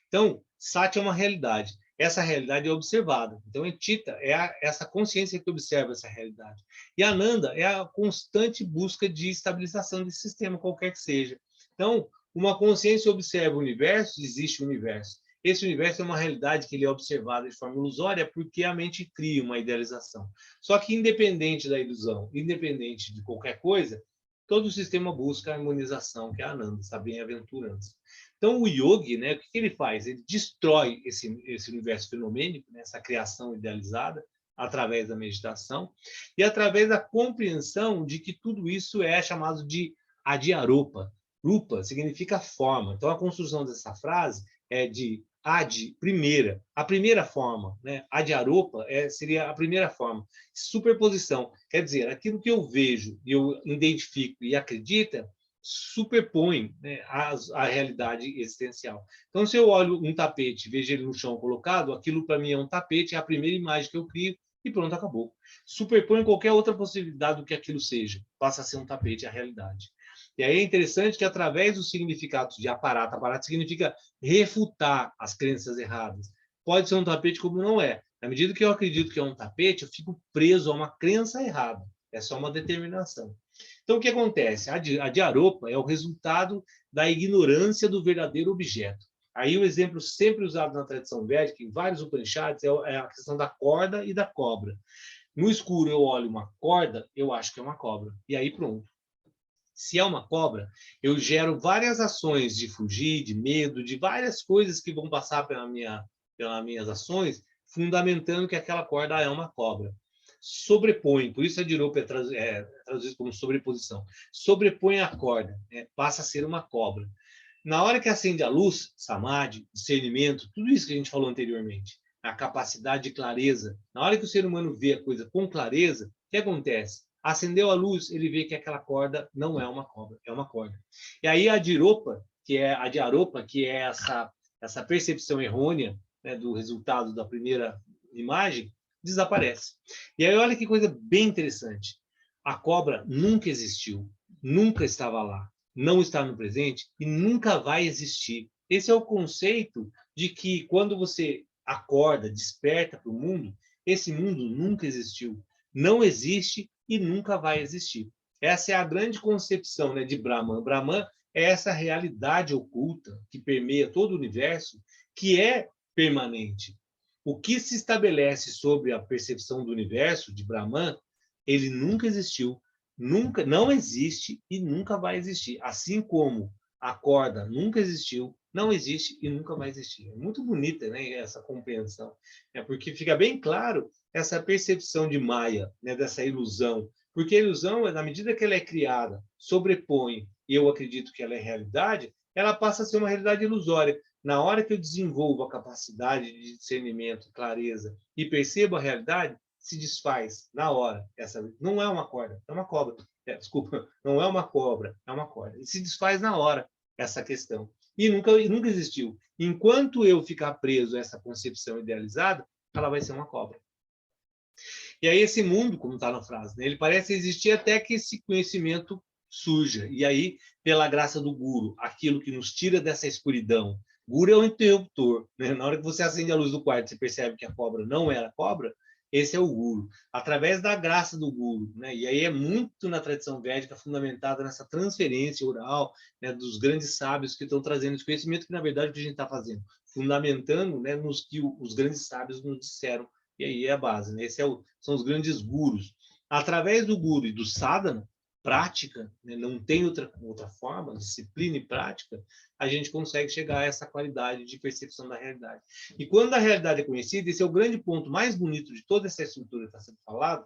Então, Sati é uma realidade. Essa realidade é observada. Então, Tita é essa consciência que observa essa realidade. E Ananda é a constante busca de estabilização desse sistema, qualquer que seja. Então, uma consciência observa o universo, existe o universo. Esse universo é uma realidade que ele é observado de forma ilusória porque a mente cria uma idealização. Só que, independente da ilusão, independente de qualquer coisa, todo o sistema busca a harmonização, que é a Ananda, essa bem-aventurança. Então, o yogi, né, o que ele faz? Ele destrói esse universo fenomênico, né, essa criação idealizada, através da meditação e através da compreensão de que tudo isso é chamado de adhyaropa. Rupa significa forma. Então, a construção dessa frase é de adi, primeira, a primeira forma. Né? Adhyaropa seria a primeira forma. Superposição, quer dizer, aquilo que eu vejo, eu identifico e acredito, superpõe, né, a realidade existencial. Então, se eu olho um tapete, vejo ele no chão colocado, aquilo para mim é um tapete, é a primeira imagem que eu crio e pronto, acabou. Superpõe qualquer outra possibilidade do que aquilo seja, passa a ser um tapete, a realidade. E aí é interessante que, através dos significados de aparato, aparato significa refutar as crenças erradas. Pode ser um tapete como não é. Na medida que eu acredito que é um tapete, eu fico preso a uma crença errada. É só uma determinação. Então, o que acontece? A diaropa é o resultado da ignorância do verdadeiro objeto. Aí o exemplo sempre usado na tradição védica, em vários Upanishads, é a questão da corda e da cobra. No escuro eu olho uma corda, eu acho que é uma cobra. E aí pronto. Se é uma cobra, eu gero várias ações de fugir, de medo, de várias coisas que vão passar pelas minhas ações, fundamentando que aquela corda é uma cobra. Sobrepõe, por isso a diropa é traduzido como sobreposição. Sobrepõe a corda, passa a ser uma cobra. Na hora que acende a luz, samadhi, discernimento, tudo isso que a gente falou anteriormente, a capacidade de clareza, na hora que o ser humano vê a coisa com clareza, o que acontece? Acendeu a luz, ele vê que aquela corda não é uma cobra, é uma corda. E aí a diropa, que é essa percepção errônea, né, do resultado da primeira imagem, desaparece. E aí olha que coisa bem interessante. A cobra nunca existiu, nunca estava lá, não está no presente e nunca vai existir. Esse é o conceito de que quando você acorda, desperta para o mundo, esse mundo nunca existiu, não existe e nunca vai existir. Essa é a grande concepção, né, de Brahman. Brahman é essa realidade oculta que permeia todo o universo, que é permanente. O que se estabelece sobre a percepção do universo de Brahman, ele nunca existiu, nunca, não existe e nunca vai existir. Assim como a corda nunca existiu, não existe e nunca vai existir. É muito bonita, né, essa compreensão. É porque fica bem claro essa percepção de Maya, né, dessa ilusão. Porque a ilusão, na medida que ela é criada, sobrepõe, e eu acredito que ela é realidade, ela passa a ser uma realidade ilusória. Na hora que eu desenvolvo a capacidade de discernimento, clareza e percebo a realidade, se desfaz na hora. Essa não é uma corda, é uma cobra. Desculpa, não é uma cobra, é uma corda. E se desfaz na hora essa questão. E nunca existiu. Enquanto eu ficar preso a essa concepção idealizada, ela vai ser uma cobra. E aí esse mundo, como está na frase, né, ele parece existir até que esse conhecimento surja. E aí, pela graça do guru, aquilo que nos tira dessa escuridão. Guru é o interruptor. Né? Na hora que você acende a luz do quarto, você percebe que a cobra não era cobra, esse é o guru. Através da graça do guru. Né? E aí é muito na tradição védica fundamentada nessa transferência oral, né, dos grandes sábios que estão trazendo esse conhecimento, que na verdade é o que a gente está fazendo, fundamentando, né, nos que os grandes sábios nos disseram. E aí é a base, né? São os grandes gurus. Através do guru e do sadhana, prática, né? Não tem outra forma, disciplina e prática, a gente consegue chegar a essa qualidade de percepção da realidade. E quando a realidade é conhecida, esse é o grande ponto mais bonito de toda essa estrutura que está sendo falado,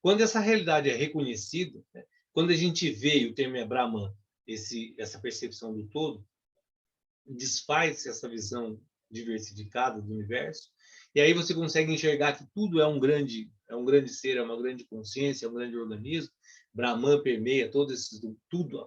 quando essa realidade é reconhecida, né? Quando a gente vê, e o termo é Brahman, essa percepção do todo, desfaz essa visão diversificada do universo, e aí você consegue enxergar que tudo é um grande ser, é uma grande consciência, é um grande organismo. Brahman permeia tudo,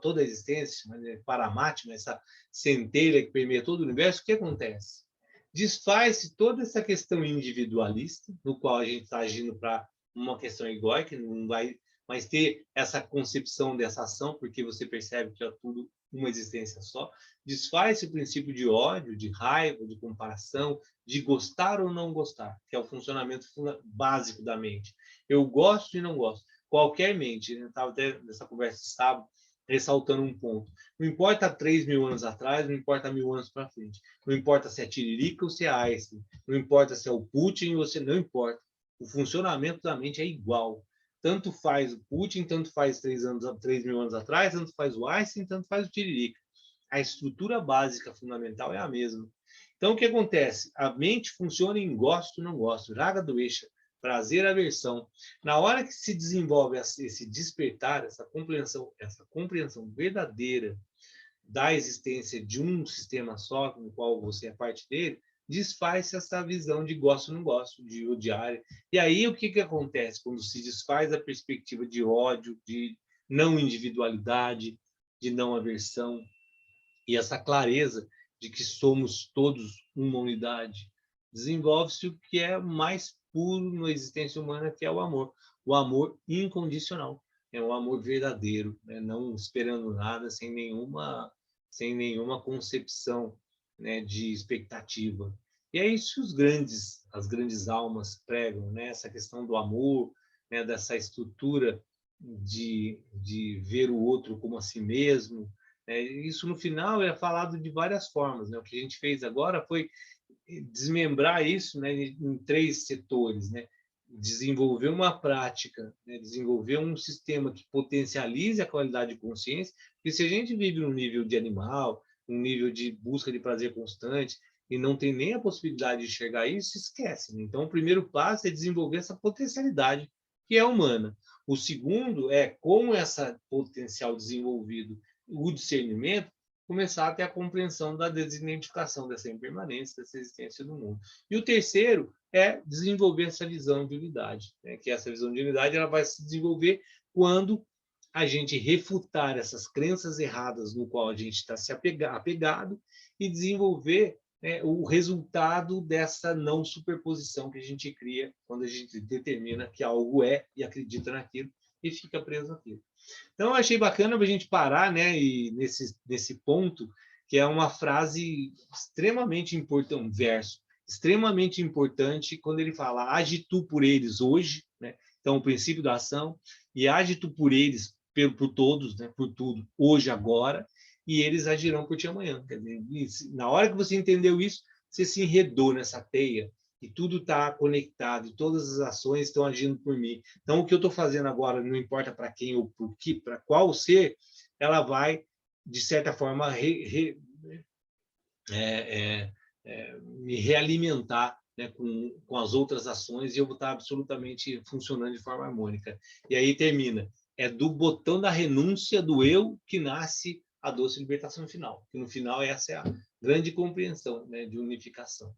toda a existência, Paramatma, essa centelha que permeia todo o universo. O que acontece? Desfaz-se toda essa questão individualista, no qual a gente está agindo para uma questão egóica, não vai mais ter essa concepção dessa ação, porque você percebe que é tudo uma existência só. Desfaz-se o princípio de ódio, de raiva, de comparação, de gostar ou não gostar, que é o funcionamento básico da mente. Eu gosto e não gosto. Qualquer mente, eu estava até nessa conversa de sábado, ressaltando um ponto. Não importa 3.000 anos atrás, não importa 1.000 anos para frente. Não importa se é Tiririca ou se é Einstein. Não importa se é o Putin ou se não importa. O funcionamento da mente é igual. Tanto faz o Putin, tanto faz 3.000 anos atrás, tanto faz o Einstein, tanto faz o Tiririca. A estrutura básica fundamental é a mesma. Então, o que acontece? A mente funciona em gosto e não gosto, raga doesha, prazer, aversão. Na hora que se desenvolve esse despertar, essa compreensão verdadeira da existência de um sistema só, no qual você é parte dele, desfaz-se essa visão de gosto e não gosto, de odiar. E aí, o que acontece quando se desfaz a perspectiva de ódio, não individualidade, de não aversão, e essa clareza de que somos todos uma unidade. Desenvolve-se o que é mais puro na existência humana, que é o amor incondicional, é o amor verdadeiro, né? Não esperando nada, sem nenhuma concepção, né, de expectativa. E é isso que as grandes almas pregam, né? Essa questão do amor, né, dessa estrutura de ver o outro como a si mesmo. Isso, no final, é falado de várias formas, né? O que a gente fez agora foi desmembrar isso, né, em 3 setores, né? Desenvolver uma prática, né? Desenvolver um sistema que potencialize a qualidade de consciência, porque se a gente vive num nível de animal, um nível de busca de prazer constante, e não tem nem a possibilidade de enxergar isso, esquece, né? Então, o primeiro passo é desenvolver essa potencialidade que é humana. O segundo é como essa potencial desenvolvido, o discernimento, começar a ter a compreensão da desidentificação dessa impermanência, dessa existência do mundo. E o terceiro é desenvolver essa visão de unidade, né? Que essa visão de unidade ela vai se desenvolver quando a gente refutar essas crenças erradas no qual a gente está se apegado e desenvolver, né, o resultado dessa não superposição que a gente cria quando a gente determina que algo é e acredita naquilo e fica preso naquilo. Então, eu achei bacana para a gente parar, né, e nesse ponto, que é uma frase extremamente importante, um verso extremamente importante, quando ele fala: age tu por eles hoje, né? Então, o princípio da ação, e age tu por eles, por todos, né, por tudo, hoje, agora, e eles agirão por ti amanhã. Quer dizer, na hora que você entendeu isso, você se enredou nessa teia, e tudo está conectado, e todas as ações estão agindo por mim. Então, o que eu estou fazendo agora, não importa para quem ou por que, para qual ser, ela vai, de certa forma, me realimentar, né, com as outras ações, e eu vou estar absolutamente funcionando de forma harmônica. E aí termina. É do botão da renúncia do eu que nasce a doce libertação final. Que no final essa é a grande compreensão, né, de unificação.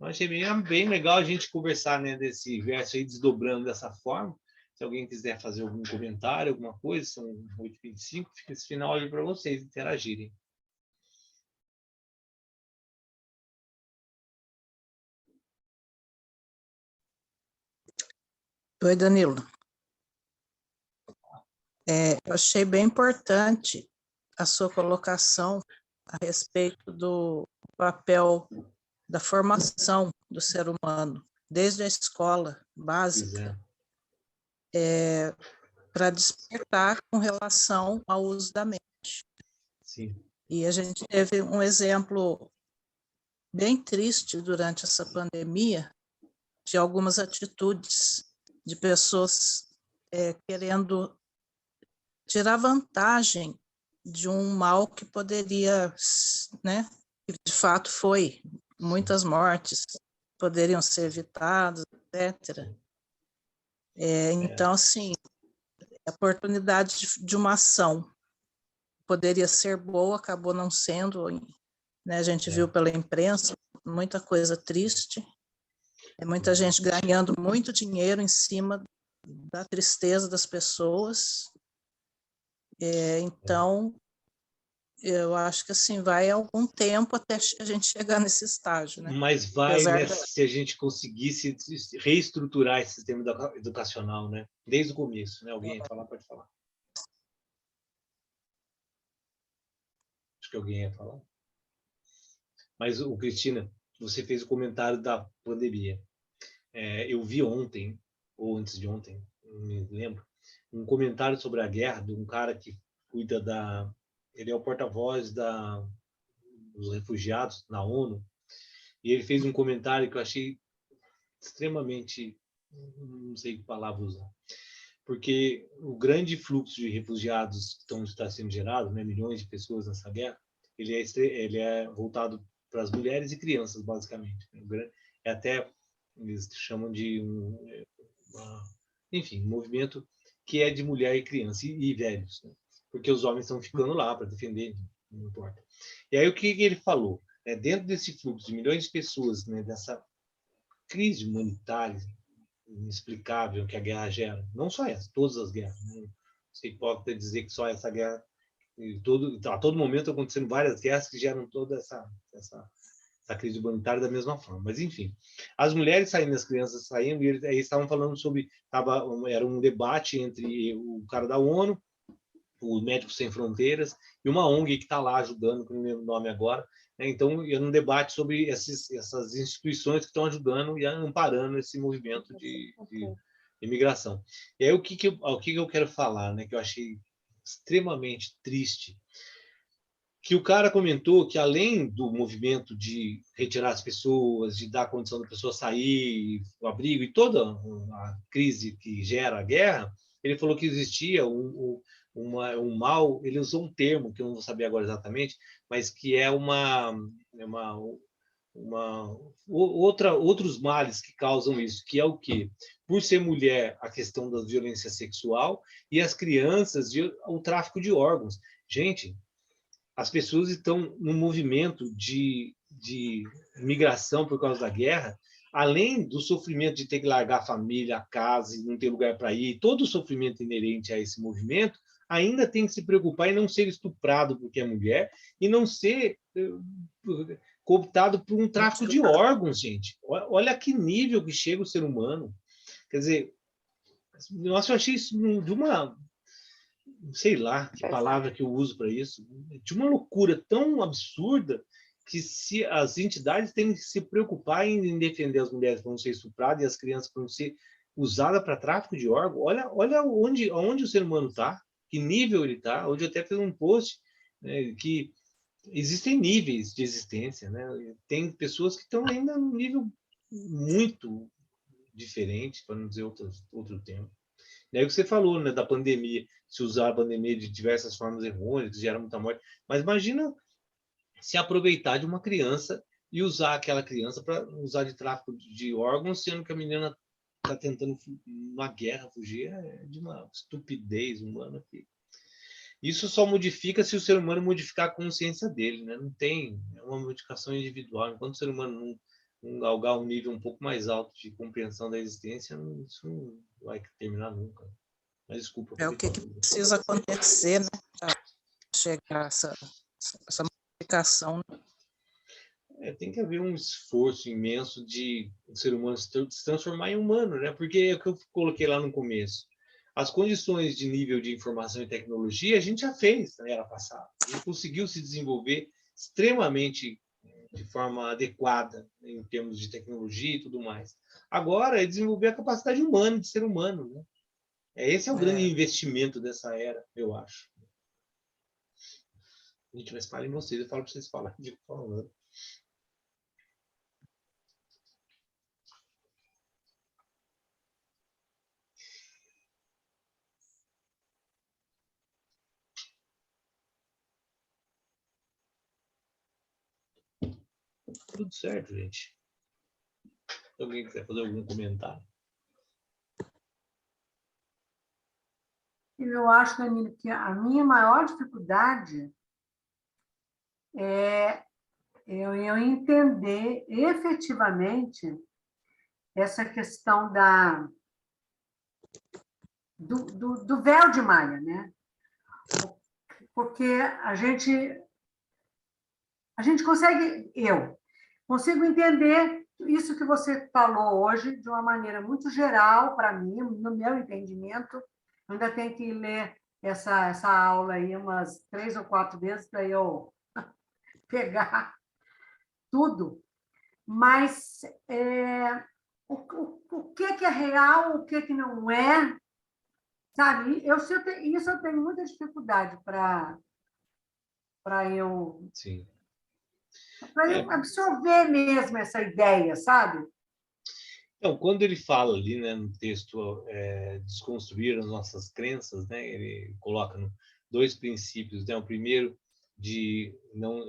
Eu achei bem legal a gente conversar, né, desse verso aí, desdobrando dessa forma. Se alguém quiser fazer algum comentário, alguma coisa, são 8h25, fica esse final ali para vocês interagirem. Oi, Danilo. Eu achei bem importante a sua colocação a respeito do papel da formação do ser humano, desde a escola básica, para despertar com relação ao uso da mente. Sim. E a gente teve um exemplo bem triste durante essa pandemia de algumas atitudes de pessoas querendo tirar vantagem de um mal que poderia, né, que de fato foi, muitas mortes poderiam ser evitadas, etc. Então, assim, a oportunidade de uma ação poderia ser boa, acabou não sendo, né? A gente viu pela imprensa muita coisa triste, muita gente ganhando muito dinheiro em cima da tristeza das pessoas. Então, eu acho que assim vai algum tempo até a gente chegar nesse estágio, né? Mas vai, né, se a gente conseguisse reestruturar esse sistema educacional, né, desde o começo, né? Alguém ia falar, pode falar. Acho que alguém ia falar. Mas, Cristina, você fez o comentário da pandemia. Eu vi ontem, ou antes de ontem, não me lembro, um comentário sobre a guerra de um cara que cuida da... Ele é o porta-voz dos refugiados na ONU, e ele fez um comentário que eu achei extremamente... não sei que palavra usar. Porque o grande fluxo de refugiados que está sendo gerado, né, milhões de pessoas nessa guerra, ele é voltado para as mulheres e crianças, basicamente. É até, eles chamam de enfim, um movimento que é de mulher e criança, e velhos, né? Porque os homens estão ficando lá para defender, não importa. E aí o que ele falou? Dentro desse fluxo de milhões de pessoas, né, dessa crise humanitária inexplicável que a guerra gera, não só essa, todas as guerras, né? ser hipócrita dizer que só essa guerra, a todo momento acontecendo várias guerras que geram toda essa crise humanitária da mesma forma. Mas, enfim, as mulheres saindo, as crianças saindo, e eles estavam falando sobre... era um debate entre o cara da ONU, o Médicos Sem Fronteiras, e uma ONG que está lá ajudando, que não lembro o nome agora. Né? Então, era um debate sobre essas instituições que estão ajudando e amparando esse movimento de imigração. E aí, o que eu quero falar, né, que eu achei extremamente triste, que o cara comentou que, além do movimento de retirar as pessoas, de dar condição da pessoa sair, o abrigo e toda a crise que gera a guerra, ele falou que existia um mal, ele usou um termo que eu não vou saber agora exatamente, mas que é outros males que causam isso, que é o quê? Por ser mulher, a questão da violência sexual, e as crianças, o tráfico de órgãos. Gente, as pessoas estão num movimento de migração por causa da guerra, além do sofrimento de ter que largar a família, a casa, e não ter lugar para ir, todo o sofrimento inerente a esse movimento, ainda tem que se preocupar em não ser estuprado porque é mulher e não ser cooptado por um tráfico de órgãos, gente. Olha que nível que chega o ser humano. Quer dizer, nossa, eu achei isso de uma... sei lá que palavra que eu uso para isso, de uma loucura tão absurda que se as entidades têm que se preocupar em defender as mulheres para não ser estupradas e as crianças para não ser usadas para tráfico de órgãos. Olha onde o ser humano está, que nível ele está. Hoje eu até fiz um post, né, que existem níveis de existência, né? Tem pessoas que estão ainda num nível muito diferente, para não dizer outro tempo. É o que você falou, né, da pandemia, se usar a pandemia de diversas formas errôneas, que gera muita morte. Mas imagina se aproveitar de uma criança e usar aquela criança para usar de tráfico de órgãos, sendo que a menina está tentando uma guerra fugir, é de uma estupidez humana. Isso só modifica se o ser humano modificar a consciência dele, né? Não tem, é uma modificação individual. Enquanto o ser humano não galgar um nível um pouco mais alto de compreensão da existência, isso não vai terminar nunca. Mas desculpa. É o que precisa acontecer, né, para chegar a essa modificação. Tem que haver um esforço imenso de o ser humano se transformar em humano, né? Porque é o que eu coloquei lá no começo. As condições de nível de informação e tecnologia a gente já fez na era passada. A gente conseguiu se desenvolver extremamente de forma adequada em termos de tecnologia e tudo mais. Agora é desenvolver a capacidade humana de ser humano, né? Esse é o grande investimento dessa era, eu acho. Gente, mas falem vocês, eu falo para vocês falarem de forma. Tudo certo, gente. Se alguém quiser fazer algum comentário. Eu acho que a minha maior dificuldade é eu entender efetivamente essa questão do véu de malha, né? Porque a gente consegue, eu consigo entender isso que você falou hoje de uma maneira muito geral para mim, no meu entendimento. Ainda tenho que ler essa aula aí umas 3 ou 4 vezes para eu pegar tudo. Mas o que é real, o que não é, sabe? Isso eu tenho muita dificuldade para eu... Sim. Para eu absorver mesmo essa ideia, sabe? Então, quando ele fala ali, né, no texto, desconstruir as nossas crenças, né, ele coloca dois princípios, né? O primeiro de não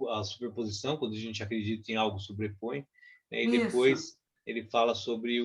a superposição, quando a gente acredita em algo, sobrepõe, né, e depois ele fala sobre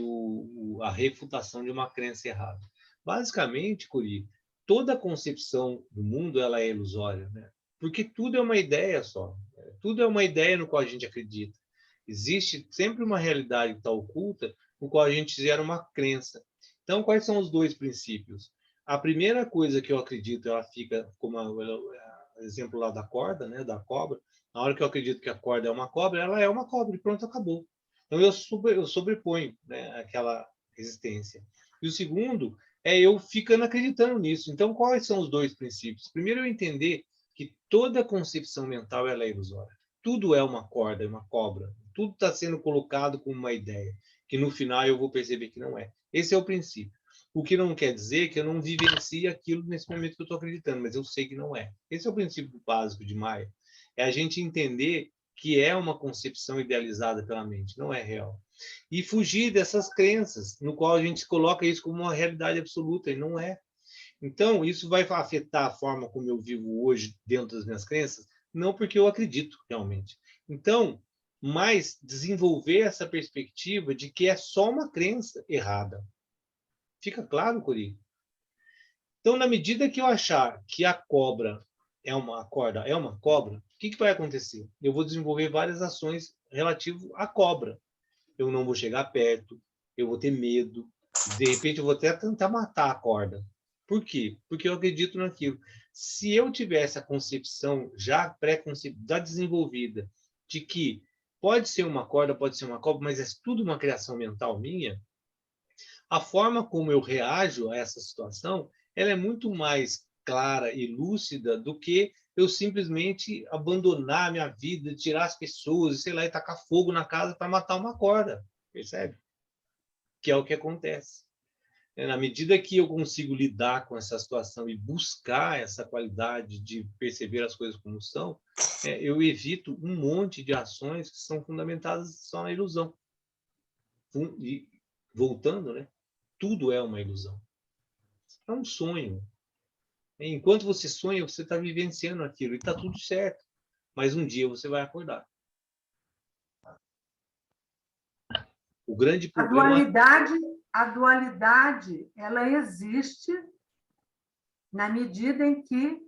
a refutação de uma crença errada. Basicamente, Curi, toda a concepção do mundo ela é ilusória, né? Porque tudo é uma ideia só. Tudo é uma ideia no qual a gente acredita. Existe sempre uma realidade que está oculta, no qual a gente gera uma crença. Então, quais são os dois princípios? a primeira coisa que eu acredito, ela fica como o exemplo lá da corda, né, da cobra. Na hora que eu acredito que a corda é uma cobra, ela é uma cobra e pronto, acabou. Então eu sobreponho, né, aquela resistência. E o segundo é eu ficando acreditando nisso. Então, quais são os dois princípios? Primeiro, eu entender que toda concepção mental ela é ilusória. Tudo é uma corda, é uma cobra. Tudo está sendo colocado como uma ideia, que no final eu vou perceber que não é. Esse é o princípio. O que não quer dizer que eu não vivencie aquilo nesse momento que eu estou acreditando, mas eu sei que não é. Esse é o princípio básico de Maia. É a gente entender que é uma concepção idealizada pela mente, não é real. E fugir dessas crenças, no qual a gente coloca isso como uma realidade absoluta, e não é. Então, isso vai afetar a forma como eu vivo hoje dentro das minhas crenças? Não porque eu acredito realmente. Então, mas desenvolver essa perspectiva de que é só uma crença errada. Fica claro, Cori? Então, na medida que eu achar que a cobra é uma corda, é uma cobra, o que vai acontecer? Eu vou desenvolver várias ações relativas à cobra. Eu não vou chegar perto, eu vou ter medo, de repente eu vou até tentar matar a corda. Por quê? Porque eu acredito naquilo. Se eu tivesse a concepção já pré-concebida, já desenvolvida, de que pode ser uma corda, pode ser uma cobra, mas é tudo uma criação mental minha, a forma como eu reajo a essa situação, ela é muito mais clara e lúcida do que eu simplesmente abandonar a minha vida, tirar as pessoas, sei lá, e tacar fogo na casa para matar uma corda, percebe? Que é o que acontece. Na medida que eu consigo lidar com essa situação e buscar essa qualidade de perceber as coisas como são, eu evito um monte de ações que são fundamentadas só na ilusão. E voltando, né? Tudo é uma ilusão. É um sonho. Enquanto você sonha, você está vivenciando aquilo e está tudo certo. Mas um dia você vai acordar. O grande problema... A dualidade, ela existe na medida em que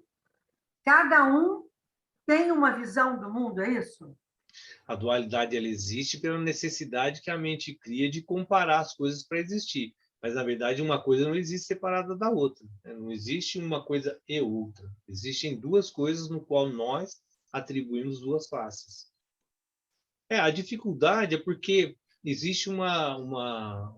cada um tem uma visão do mundo, é isso? A dualidade ela existe pela necessidade que a mente cria de comparar as coisas para existir. Mas, na verdade, uma coisa não existe separada da outra. Não existe uma coisa e outra. Existem duas coisas no qual nós atribuímos duas faces. A dificuldade é porque existe uma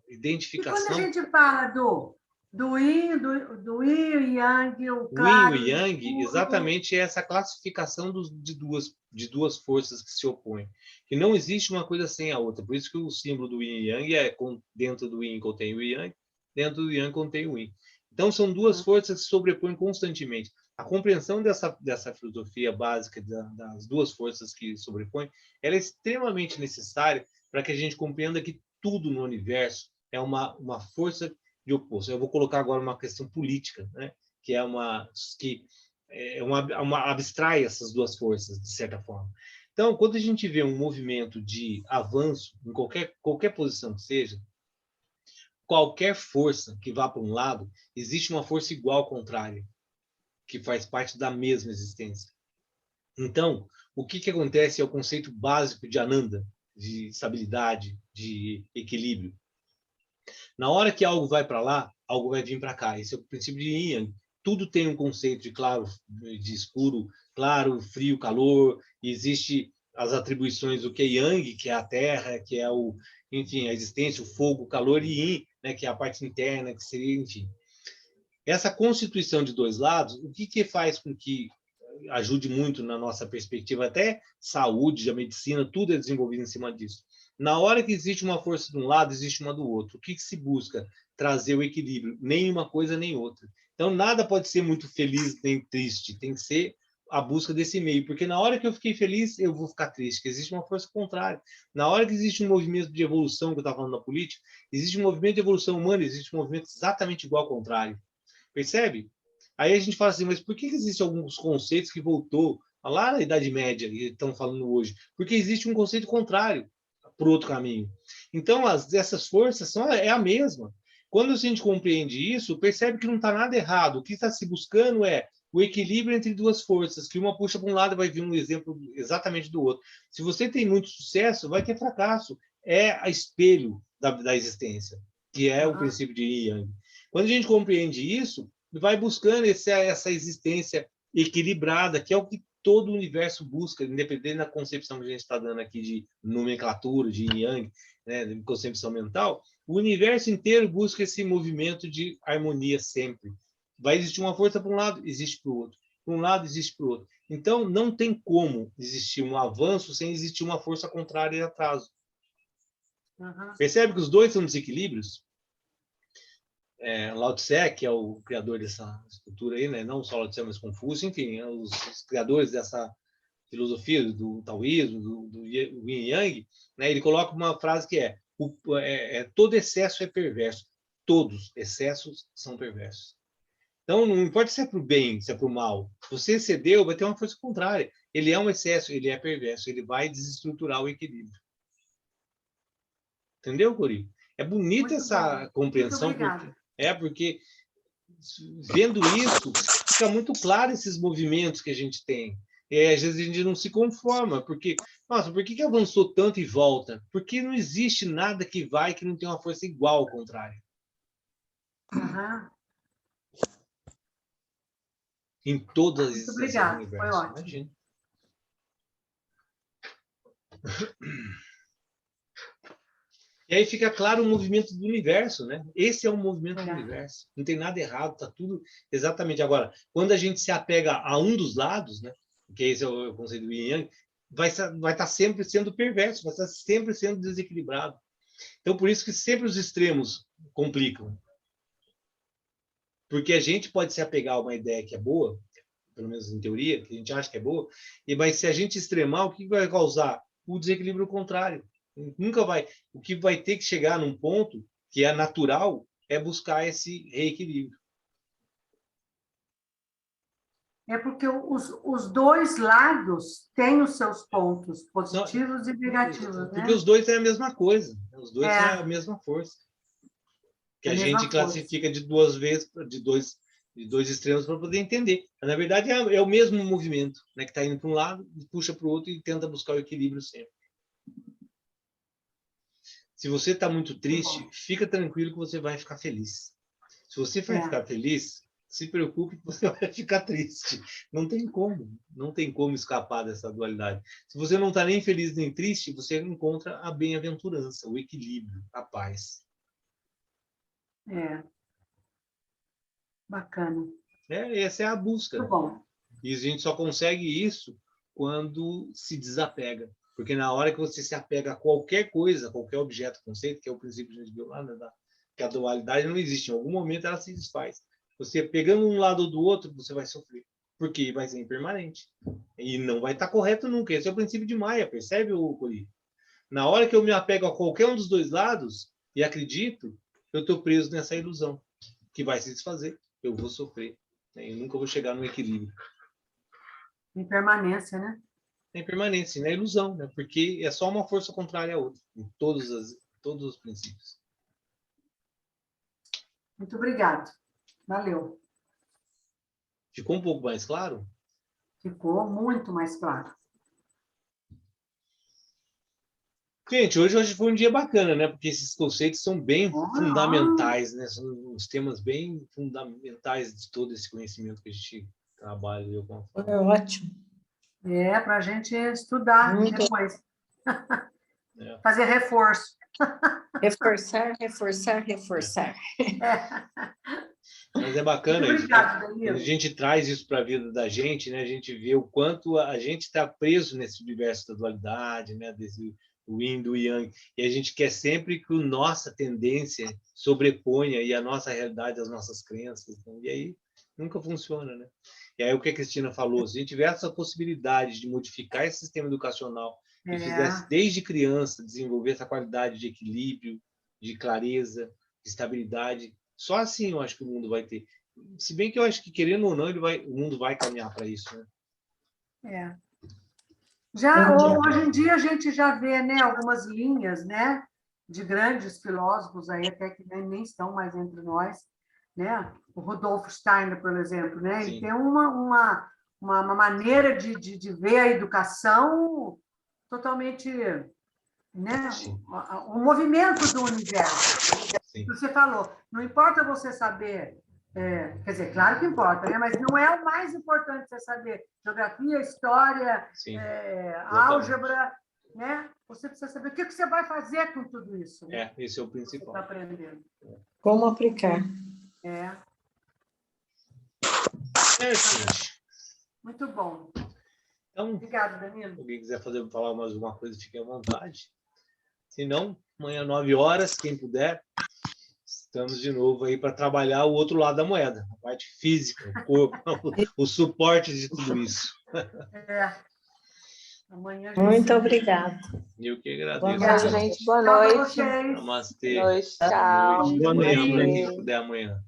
identificação... E quando a gente fala do yin, do yin e yang, o O yin e claro o e o yang, escuro... exatamente essa classificação de duas forças que se opõem. Que não existe uma coisa sem a outra. Por isso que o símbolo do yin e yang é dentro do yin contém o yang, dentro do yang contém o yin. Então, são duas forças que se sobrepõem constantemente. A compreensão dessa filosofia básica das duas forças que sobrepõem, ela é extremamente necessária para que a gente compreenda que tudo no universo é uma força de oposto. Eu vou colocar agora uma questão política, né? Que abstrai essas duas forças, de certa forma. Então, quando a gente vê um movimento de avanço, em qualquer posição que seja, qualquer força que vá para um lado, existe uma força igual contrária, que faz parte da mesma existência. Então, o que acontece é o conceito básico de Ananda, de estabilidade, de equilíbrio. Na hora que algo vai para lá, algo vai vir para cá. Esse é o princípio de Yin Yang. Tudo tem um conceito de claro, de escuro, claro, frio, calor. Existe as atribuições do que é Yang, que é a terra, que é enfim, a existência, o fogo, o calor, e Yin, né, que é a parte interna, que seria, enfim. Essa constituição de dois lados, o que faz com que ajude muito na nossa perspectiva, até saúde, a medicina, tudo é desenvolvido em cima disso. Na hora que existe uma força de um lado, existe uma do outro. O que se busca? Trazer o equilíbrio. Nem uma coisa, nem outra. Então, nada pode ser muito feliz nem triste. Tem que ser a busca desse meio. Porque na hora que eu fiquei feliz, eu vou ficar triste. Existe uma força contrária. Na hora que existe um movimento de evolução, que eu estava falando na política, existe um movimento de evolução humana, existe um movimento exatamente igual ao contrário. Percebe? Aí a gente fala assim, mas por que existem alguns conceitos que voltou lá na Idade Média e estão falando hoje? Porque existe um conceito contrário para o outro caminho. Então, essas forças é a mesma. Quando a gente compreende isso, percebe que não está nada errado. O que está se buscando é o equilíbrio entre duas forças, que uma puxa para um lado e vai vir um exemplo exatamente do outro. Se você tem muito sucesso, vai ter fracasso. É a espelho da existência, que é o princípio de Yang. Quando a gente compreende isso, vai buscando essa existência equilibrada, que é o que todo o universo busca, independente da concepção que a gente está dando aqui de nomenclatura, de yin yang, né, de concepção mental, o universo inteiro busca esse movimento de harmonia sempre. Vai existir uma força para um lado, existe para o outro. Para um lado, existe para o outro. Então, não tem como existir um avanço sem existir uma força contrária e atraso. Uhum. Percebe que os dois são desequilíbrios? Lao Tse, que é o criador dessa estrutura aí, né? Não só Lao Tse, mas Confúcio, enfim, os criadores dessa filosofia do taoísmo, do yin yang, né? Ele coloca uma frase que todo excesso é perverso. Todos excessos são perversos. Então, não importa se é para o bem, se é para o mal. Se você excedeu, vai ter uma força contrária. Ele é um excesso, ele é perverso. Ele vai desestruturar o equilíbrio. Entendeu, Cori? É bonita essa compreensão. Porque vendo isso, fica muito claro esses movimentos que a gente tem. Às vezes a gente não se conforma, porque, nossa, por que avançou tanto e volta? Porque não existe nada que vai que não tenha uma força igual ao contrário. Uhum. Em todas as existências do universo. Foi ótimo. Imagina. E aí fica claro o movimento do universo, né? Esse é o movimento do universo. Não tem nada errado, está tudo exatamente. Agora, quando a gente se apega a um dos lados, né? Que esse é o conceito do Yin Yang, vai estar sempre sendo perverso, vai estar sempre sendo desequilibrado. Então, por isso que sempre os extremos complicam. Porque a gente pode se apegar a uma ideia que é boa, pelo menos em teoria, que a gente acha que é boa, mas se a gente extremar, o que vai causar? O desequilíbrio contrário. Nunca vai. O que vai ter que chegar num ponto que é natural é buscar esse reequilíbrio. É porque os dois lados têm os seus pontos positivos e negativos, né? Porque os dois é a mesma coisa. Os dois são a mesma força. Que a gente classifica de duas vezes, de dois extremos para poder entender. Mas, na verdade, é o mesmo movimento, né, que está indo para um lado, puxa para o outro e tenta buscar o equilíbrio sempre. Se você está muito triste, fica tranquilo que você vai ficar feliz. Se você vai ficar feliz, se preocupe que você vai ficar triste. Não tem como escapar dessa dualidade. Se você não está nem feliz nem triste, você encontra a bem-aventurança, o equilíbrio, a paz. Bacana. Essa é a busca. Muito bom. E a gente só consegue isso quando se desapega. Porque na hora que você se apega a qualquer coisa, qualquer objeto, conceito, que é o princípio que a gente viu lá, né, que a dualidade não existe. Em algum momento ela se desfaz. Você pegando um lado ou do outro, você vai sofrer. Porque vai ser impermanente. E não vai estar correto nunca. Esse é o princípio de Maia, percebe, Cori? Na hora que eu me apego a qualquer um dos dois lados e acredito, eu estou preso nessa ilusão, que vai se desfazer. Eu vou sofrer. Eu nunca vou chegar no equilíbrio. Impermanência, né? É impermanência, não é ilusão, né? Porque é só uma força contrária à outra, em todos os princípios. Muito obrigado. Valeu. Ficou um pouco mais claro? Ficou muito mais claro. Gente, hoje foi um dia bacana, né? Porque esses conceitos são bem fundamentais, né? São uns temas bem fundamentais de todo esse conhecimento que a gente trabalha. Foi ótimo. Para a gente estudar depois. Fazer reforço. Reforçar. Mas é bacana isso. Obrigada, Quando a gente traz isso para a vida da gente, né? A gente vê o quanto a gente está preso nesse universo da dualidade, né? Desse o yin do yang, e a gente quer sempre que a nossa tendência sobreponha e a nossa realidade às nossas crenças, então, e aí nunca funciona, né? E aí o que a Cristina falou, se a gente tiver essa possibilidade de modificar esse sistema educacional e fizesse desde criança desenvolver essa qualidade de equilíbrio, de clareza, de estabilidade, só assim eu acho que o mundo vai ter. Se bem que eu acho que, querendo ou não, o mundo vai caminhar para isso, né? Hoje em dia a gente já vê, né, algumas linhas, né, de grandes filósofos aí até que nem estão mais entre nós, né? O Rudolf Steiner, por exemplo, né? Ele tem uma maneira de ver a educação totalmente, né? O movimento do universo. Sim. Você falou, não importa você saber, quer dizer, claro que importa, né? Mas não é o mais importante você saber geografia, história, Sim. álgebra, né? Você precisa saber o que você vai fazer com tudo isso. Né? Esse é o Você está principal. aprendendo. Como aplicar? Gente. Muito bom. Então, Obrigada, Danilo. se alguém quiser falar mais alguma coisa, fique à vontade. Se não, amanhã, 9 horas, quem puder, estamos de novo aí para trabalhar o outro lado da moeda, a parte física, o corpo, o suporte de tudo isso. Amanhã a gente Muito obrigada. Eu que agradeço. Boa Tchau, noite. gente. Boa Tchau pra noite. vocês. Namastê. Boa noite. Tchau. Boa noite. Boa manhã para quem Namastê. puder amanhã. Até amanhã.